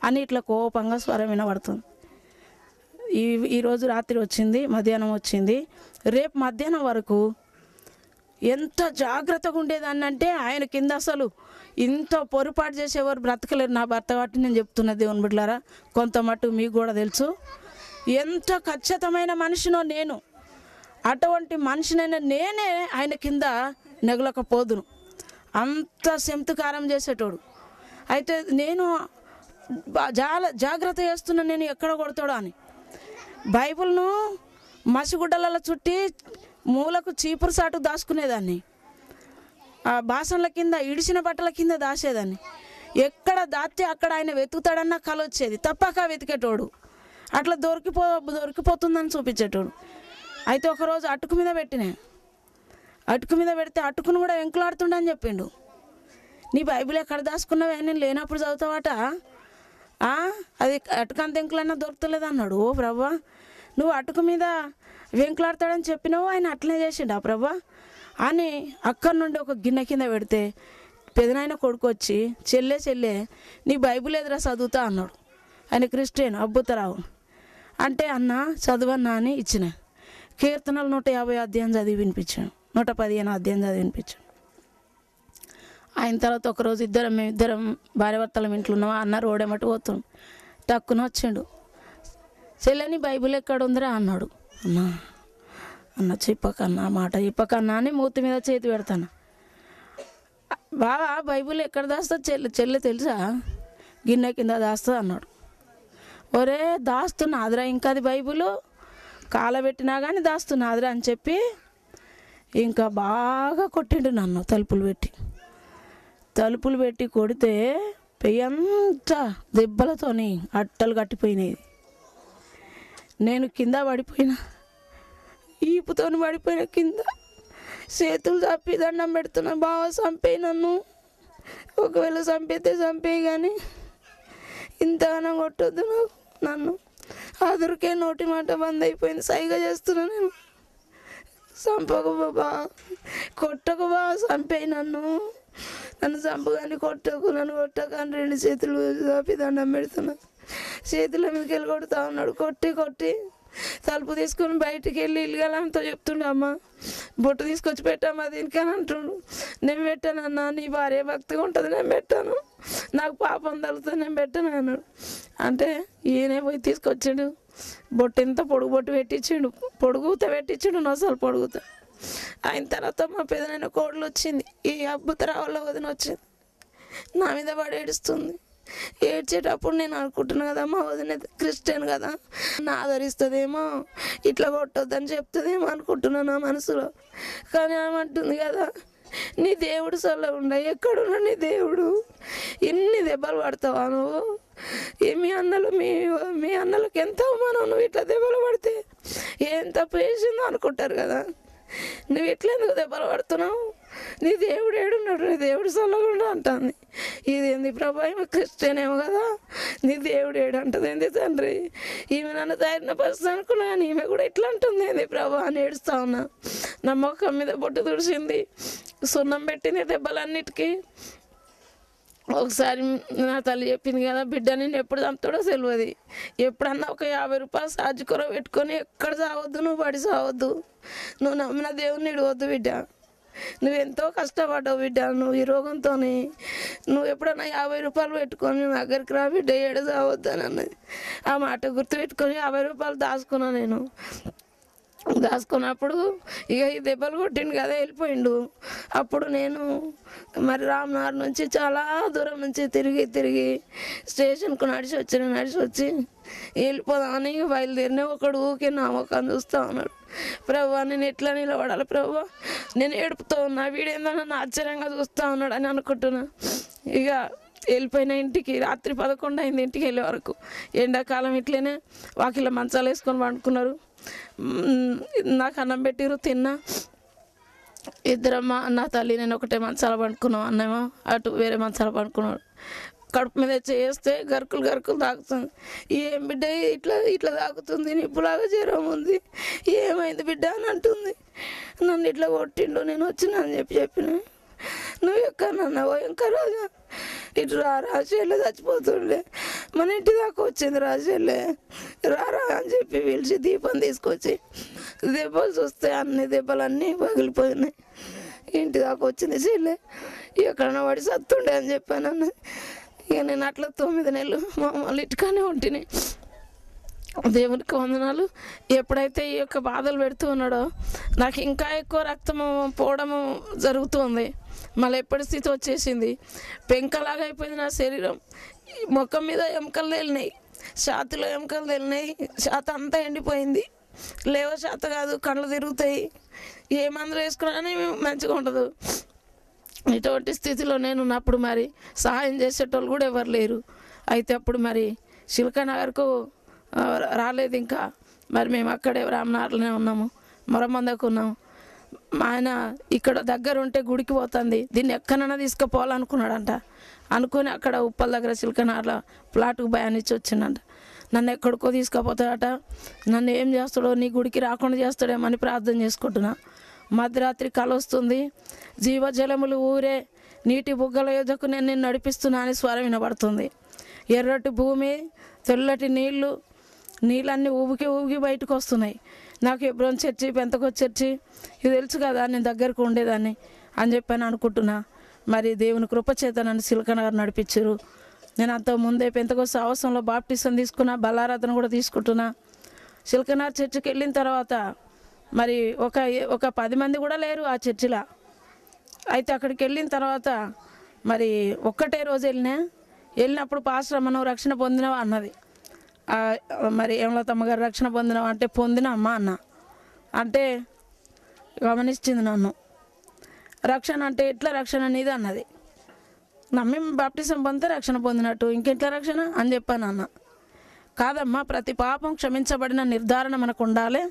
అని ఇట్లా కోపంగా స్వరం వినబడుతుంది. ఈరోజు రాత్రి వచ్చింది, మధ్యాహ్నం వచ్చింది. రేపు మధ్యాహ్నం వరకు ఎంత జాగ్రత్తగా ఉండేదాన్ని అంటే ఆయన కింద అసలు ఇంత పొరపాటు చేసేవారు బ్రతకలేరు నా భర్త. కాబట్టి నేను చెప్తున్నా దేవుని బిడ్డలారా, కొంత మట్టు మీకు కూడా తెలుసు ఎంత ఖచ్చితమైన మనిషినో నేను. అటువంటి మనిషినైనా నేనే ఆయన కింద నెగలకపోదును, అంత సెంతుకారం చేసేటోడు. అయితే నేను చాలా జాగ్రత్త చేస్తున్నా, నేను ఎక్కడ కొడతాడో అని. బైబిల్ను మసిగుడ్డలలో చుట్టి మూలకు చీపురు సాటు దాచుకునేదాన్ని, ఆ బాసనల కింద ఇడిచిన బట్టల కింద దాచేదాన్ని. ఎక్కడ దాస్తే అక్కడ ఆయన వెతుకుతాడన్న కల వచ్చేది, తప్పక వెతికేటోడు, అట్లా దొరికిపోతుందని చూపించేటోడు. అయితే ఒకరోజు అటుకు మీద పెట్టినా, అటుకు మీద పెడితే అటుకును కూడా వెంకులాడుతుండని చెప్పిండు. నీ బైబిల్ ఎక్కడ దాచుకున్నావే, నేను లేనప్పుడు చదువుతావాట, అది అటుకంత వెంకులన్నా దొరుకుతలేదు అన్నాడు. ఓ ప్రభా, నువ్వు అటుకు మీద వెంకులాడతాడని చెప్పినావు, ఆయన అట్లనే చేసిండు ఆ ప్రభా అని అక్కడి నుండి ఒక గిన్నె కింద పెడితే పెదనాయన కొడుకు వచ్చి చెల్లె నీ బైబిల్ ఎదురా చదువుతా అన్నాడు. ఆయన క్రిస్టియన్ అబ్బుతరావు. అంటే అన్న చదువన్నా అని ఇచ్చిన. కీర్తనలు 150 అధ్యాయం చదివి వినిపించాను, 115 అధ్యాయం చదివి వినిపించాను. ఆయన తర్వాత ఒకరోజు మేమిద్దరం భార్యాభర్తలం ఇంట్లో ఉన్నాం. అన్న రోడేమటి పోతాం, టక్కున వచ్చిండు. చెల్లెని బైబిల్ ఎక్కడ ఉందిరా అన్నాడు. అన్న చెప్పకన్నా, మాట చెప్పకన్నా అని మూతి మీద చేతి పెడతాను. బాగా బైబిల్ ఎక్కడ దాస్తా చెల్లె తెలుసా, గిన్నె కింద దాస్తా అన్నాడు. ఒరే దాస్తున్నాదిరా, ఇంకా అది బైబిల్ కాలబెట్టినా కానీ దాస్తున్నాదిరా అని చెప్పి ఇంకా బాగా కొట్టిండు నన్ను. తలుపులు పెట్టి కొడితే పెయ్యంతా దెబ్బలతోని అట్టలు కట్టిపోయినాయి. నేను కింద పడిపోయినా, ఈపుతోని పడిపోయిన కింద, చేతులు తప్పి దండం పెడుతున్నా, బాగా చంపేయి నన్ను, ఒకవేళ చంపేయి కానీ ఇంతగానో కొట్టొద్దు నన్ను. అదురికే నోటి మాట బంద్ అయిపోయింది, సైగా చేస్తున్నా నేను, చంపకు బాబా, కొట్టకు బాబా, చంపేయి నన్ను చంపగాని కొట్టకు, నన్ను కొట్టకు అని 2 చేతులు చాపి దండం పెడుతున్నా. చేతుల మీదకి వెళ్ళి కొడుతూ ఉన్నాడు. కొట్టి తలుపు తీసుకొని బయటికి వెళ్ళి ఇల్లుగలంతో చెప్తుండే, అమ్మ బొట్టు తీసుకొచ్చి పెట్టామా దీనికి అని అంటుండు. నేను పెట్టానన్నా, నీ భార్య భక్తిగా ఉంటుంది, నేను పెట్టాను, నాకు పాపం తగ్గుతుంది, నేను పెట్టాను అన్నాడు. అంటే ఈయనే పోయి తీసుకొచ్చాడు, బొట్టు ఎంత పొడుగు పెట్టించాడు, పొడుగుతా పెట్టించాడు, నొసలు పొడుగుతా. అయిన తర్వాత మా పెదనాయన కోడలు వచ్చింది, ఈ అబ్బుతరావులో వదిన వచ్చింది, నా మీద పడి ఏడుస్తుంది. ఏడ్చేటప్పుడు నేను అనుకుంటున్నాను కదా, మా వదిన క్రిస్టియన్ కదా, నా ఆదరిస్తుందేమో, ఇట్లా కొట్టొద్దని చెప్తుందేమో అనుకుంటున్నాను నా మనసులో. కానీ ఏమంటుంది కదా, నీ దేవుడు చల్లగా ఉండ, ఎక్కడున్నా నీ దేవుడు, ఎన్ని దెబ్బలు పడతావా నువ్వు, మీ అన్నలకు ఎంత అవమానం, నువ్వు ఇట్లా దెబ్బలు పడితే ఏం తప్పు చేసిందో అనుకుంటారు కదా, నువ్వు ఇట్లా ఎందుకు దెబ్బలు పడుతున్నావు, నీ దేవుడు ఏడున్నాడు, నీ దేవుడు చల్లకుండా అంటుంది. ఇదేంది ప్రభా, ఈమె క్రిస్టియన్ ఏమో కదా, నీ దేవుడు ఏడు అంటుంది ఏంది తండ్రి, ఈమె నన్ను ధైర్య పరిస్థితి అనుకున్నా కానీ ఈమె కూడా ఇట్లా అంటుంది ఏంది ప్రభా అని ఏడుస్తా ఉన్నా. నా మొఖం మీద బొట్టు తుడిచింది, సున్నం పెట్టింది దెబ్బలన్నిటికీ. ఒకసారి నా తల్లి చెప్పింది కదా, బిడ్డ నేను ఎప్పుడు చంపుతాడో తెలియదు, ఎప్పుడన్నా ఒక 50 రూపాయలు సాజుకూర పెట్టుకొని ఎక్కడ సావద్దు, నువ్వు పడి సావద్దు, నువ్వు నమ్మిన దేవుని ఇడవద్దు బిడ్డ, నువ్వెంతో కష్టపడ్డావు బిడ్డ, నువ్వు ఈ రోగంతో నువ్వు ఎప్పుడన్నా 50 రూపాయలు పెట్టుకొని నా దగ్గరికి రా బిడ్డ, ఏడు సావద్దు అని అన్నది. ఆ మాట గుర్తు పెట్టుకొని 50 రూపాయలు దాచుకున్నాను. నేను దాచుకున్నప్పుడు ఇక ఈ దెబ్బలు కొట్టిండు కదా, వెళ్ళిపోయిండు. అప్పుడు నేను మరి రామ్నగర్ నుంచి చాలా దూరం నుంచి తిరిగి స్టేషన్కు నడిచి వచ్చి వెళ్ళిపోదామని బయలుదేరిన. ఒకడు ఊకే నా ముఖం చూస్తూ ఉన్నాడు. ప్రభా నేను ఎట్లా నిలబడాలి ప్రభా, నేను ఏడుపుతూ ఉన్నా, వీడేందో నన్ను ఆశ్చర్యంగా చూస్తూ ఉన్నాడు అని అనుకుంటున్నా. ఇక వెళ్ళిపోయిన ఇంటికి రాత్రి 11 అయింది ఇంటికి వెళ్ళే వరకు. ఎండాకాలం ఇట్లనే వాకిళ్ళ మంచాలు వేసుకొని పండుకున్నారు. నాకు అన్నం పెట్టిరు, తిన్నా. ఇద్దరమ్మ నా తల్లి నేను ఒకటే మంచాల పండుకున్నాం, అన్నేమో అటు వేరే మంచాల పండుకున్నాడు. కడుపు మీద చేస్తే గరుకులు తాకుతుంది. ఏం బిడ్డ ఇట్లా తాకుతుంది, నిప్పులాగా జ్వరం ఉంది, ఏమైంది బిడ్డ అని అంటుంది. నన్ను ఇట్లా కొట్టిండు, నేను వచ్చినా అని చెప్పిన. నువ్వు ఎక్కడన్నా ఇంకా రాజా, ఇటు రాజేళ్ళే చచ్చిపోతుండే, మన ఇంటి దాకా వచ్చింది రాజేళ్ళే, రారా అని చెప్పి పిలిచి దీపం తీసుకొచ్చి దెబ్బలు చూస్తే అన్ని దెబ్బలన్నీ పగిలిపోయినాయి. ఇంటి దాకా వచ్చింది చెల్లె, ఎక్కడన్నా వాడి సత్తుండే అని చెప్పాను అన్న. ఇక నేను అట్లా 9 నెలలు మామూలు ఇటుకానే ఉంటిని. దేవునికి వందనాలు. ఎప్పుడైతే ఈ యొక్క బాధలు పెడుతూ ఉన్నాడో నాకు ఇంకా ఎక్కువ రక్తము పోవడము జరుగుతుంది. మళ్ళీ ఎప్పటి స్థితి వచ్చేసింది, పెంకలాగా అయిపోయింది నా శరీరం. ముఖం మీద ఎముకలు తేలినాయి, ఛాతీలో ఎముకలు తేలినాయి, ఛాత అంతా ఎండిపోయింది, లేవ ఛాత కాదు, కళ్ళు తిరుగుతాయి, ఏ మందులు వేసుకున్నా మంచిగా ఉండదు. ఇటువంటి స్థితిలో నేను ఉన్నప్పుడు మరి సహాయం చేసేటోళ్ళు కూడా ఎవరు లేరు. అయితే అప్పుడు మరి శిల్కానగర్కు రాలేదు ఇంకా. మరి మేము అక్కడే రామనగర్లోనే ఉన్నాము, మొరమందకు ఉన్నాము. మా ఆయన ఇక్కడ దగ్గర ఉంటే గుడికి పోతుంది, దీన్ని ఎక్కడైనా తీసుకుపోవాలనుకున్నాడంట. అనుకుని అక్కడ ఉప్పల దగ్గర శిల్కానగర్లో ప్లాట్కు భయాన్నిచ్చి వచ్చిందంట. నన్ను ఎక్కడికో తీసుకుపోతాడట, నన్ను ఏం చేస్తాడో, నీ గుడికి రాకుండా చేస్తాడేమని ప్రార్థన చేసుకుంటున్నా. మధ్యరాత్రి కల వస్తుంది, జీవజలములు ఊరే నీటి బుగ్గల యొద్దకు నేను నిన్ను నడిపిస్తున్నా అని స్వరం వినబడుతుంది. ఎర్రటి భూమి, తెల్లటి నీళ్ళన్నీ ఊగి బయటకు వస్తున్నాయి. నాకు ఎబ్రోన్ చర్చి, పెంతకొస్తు చర్చి ఇది తెలుసు కదా, నేను దగ్గరకు ఉండేదాన్ని అని చెప్పని అనుకుంటున్నా. మరి దేవుని కృపచేత నన్ను శిల్కానగర్ నడిపించారు. నేను అంతకుముందే పెంతకొస్తు అవసరంలో బాప్టిజం తీసుకున్నా, బలారాధన కూడా తీసుకుంటున్నా. శిల్కానగర్ చర్చికి వెళ్ళిన తర్వాత మరి ఒక 10 మంది కూడా లేరు ఆ చర్చిలో. అయితే అక్కడికి వెళ్ళిన తర్వాత మరి ఒక్కటే రోజు వెళ్ళినప్పుడు పాస్టర్ అమ్మ నువ్వు రక్షణ పొందినావా అన్నది. మరి ఏమలతమ్మ గారు రక్షణ పొందినావా అంటే పొందినా అమ్మ అన్న. అంటే గమనించింది నన్ను. రక్షణ అంటే ఎట్లా రక్షణ అనేది అన్నది. నమ్మి బాప్టిజం పొందితే రక్షణ పొందినట్టు, ఇంకెట్లా రక్షణ అని చెప్పాను అన్న. కాదమ్మా, ప్రతి పాపం క్షమించబడిన నిర్ధారణ మనకు ఉండాలి.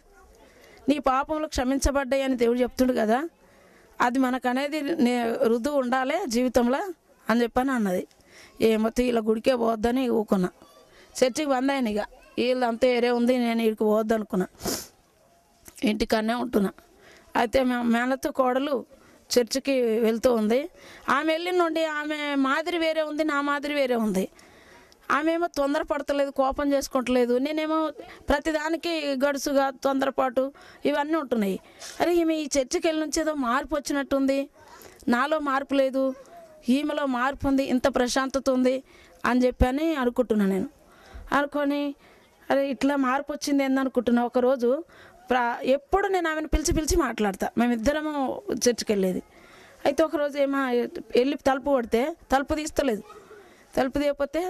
నీ పాపంలో క్షమించబడ్డాయి అని దేవుడు చెప్తుడు కదా, అది మనకు అనేది రుజువు ఉండాలి జీవితంలో అని చెప్పని అన్నది. ఏమొత్తి ఇలా గుడికే పోవద్దని ఊకున్నా. చర్చికి బందాయని ఇక వీళ్ళు అంతా ఏరే ఉంది, నేను వీడికి పోవద్దు అనుకున్నా, ఇంటికన్నే ఉంటున్నా. అయితే మేనతో కోడలు చర్చికి వెళ్తూ ఉంది. ఆమె వెళ్ళిన నుండి ఆమె మాదిరి వేరే ఉంది, నా మాదిరి వేరే ఉంది. ఆమె ఏమో తొందరపడతలేదు, కోపం చేసుకుంటలేదు, నేనేమో ప్రతిదానికి గడుసుగా తొందరపాటు ఇవన్నీ ఉంటున్నాయి. అరే ఈమె ఈ చర్చికి వెళ్ళి నుంచి ఏదో మార్పు వచ్చినట్టుంది, నాలో మార్పు లేదు, ఈమెలో మార్పు ఉంది, ఇంత ప్రశాంతత ఉంది అని చెప్పని అనుకుంటున్నాను. నేను అనుకొని అరే ఇట్లా మార్పు వచ్చింది ఏందనుకుంటున్నా. ఒకరోజు ఎప్పుడు నేను ఆమెను పిలిచి మాట్లాడతా, మేమిద్దరము చర్చికి వెళ్ళేది. అయితే ఒకరోజు వెళ్ళి తలుపు కొడితే తలుపు తీస్తలేదు. తలుపు తీయకపోతే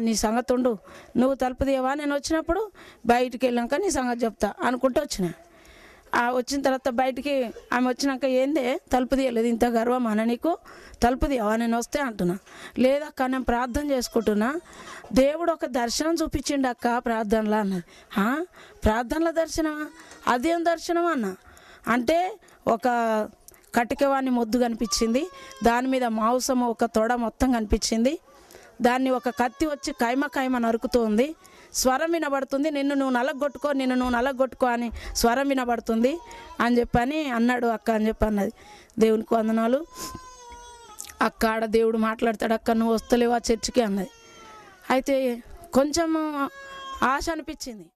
నీ సంగతి ఉండు, నువ్వు తలుపు తీయవా, నేను వచ్చినప్పుడు బయటికి వెళ్ళాక నీ సంగతి చెప్తా అనుకుంటూ వచ్చిన. వచ్చిన తర్వాత బయటికి ఆమె వచ్చినాక ఏందే తలుపు తీయలేదు, ఇంత గర్వం అన్న నీకు, తలుపు తీయవా నేను వస్తే అంటున్నా. లేదక్క నేను ప్రార్థన చేసుకుంటున్నా, దేవుడు ఒక దర్శనం చూపించిండు అక్క ప్రార్థనలో అన్నది. ప్రార్థనల దర్శనమా, అదేం దర్శనం అన్న అంటే ఒక కటికవాణి మొద్దు కనిపించింది, దాని మీద మాంసం ఒక తొడ మొత్తం కనిపించింది. దాన్ని ఒక కత్తి వచ్చి కైమ నరుకుతుంది. స్వరం వినబడుతుంది, నిన్ను నువ్వు నలగొట్టుకో అని స్వరం వినబడుతుంది అని చెప్పని అన్నాడు అక్క అని చెప్పి అన్నది. దేవునికి వందనాలు. అక్క ఆడ దేవుడు మాట్లాడతాడు, అక్క నువ్వు వస్తలేవా చర్చికి అన్నది. అయితే కొంచెం ఆశ అనిపించింది.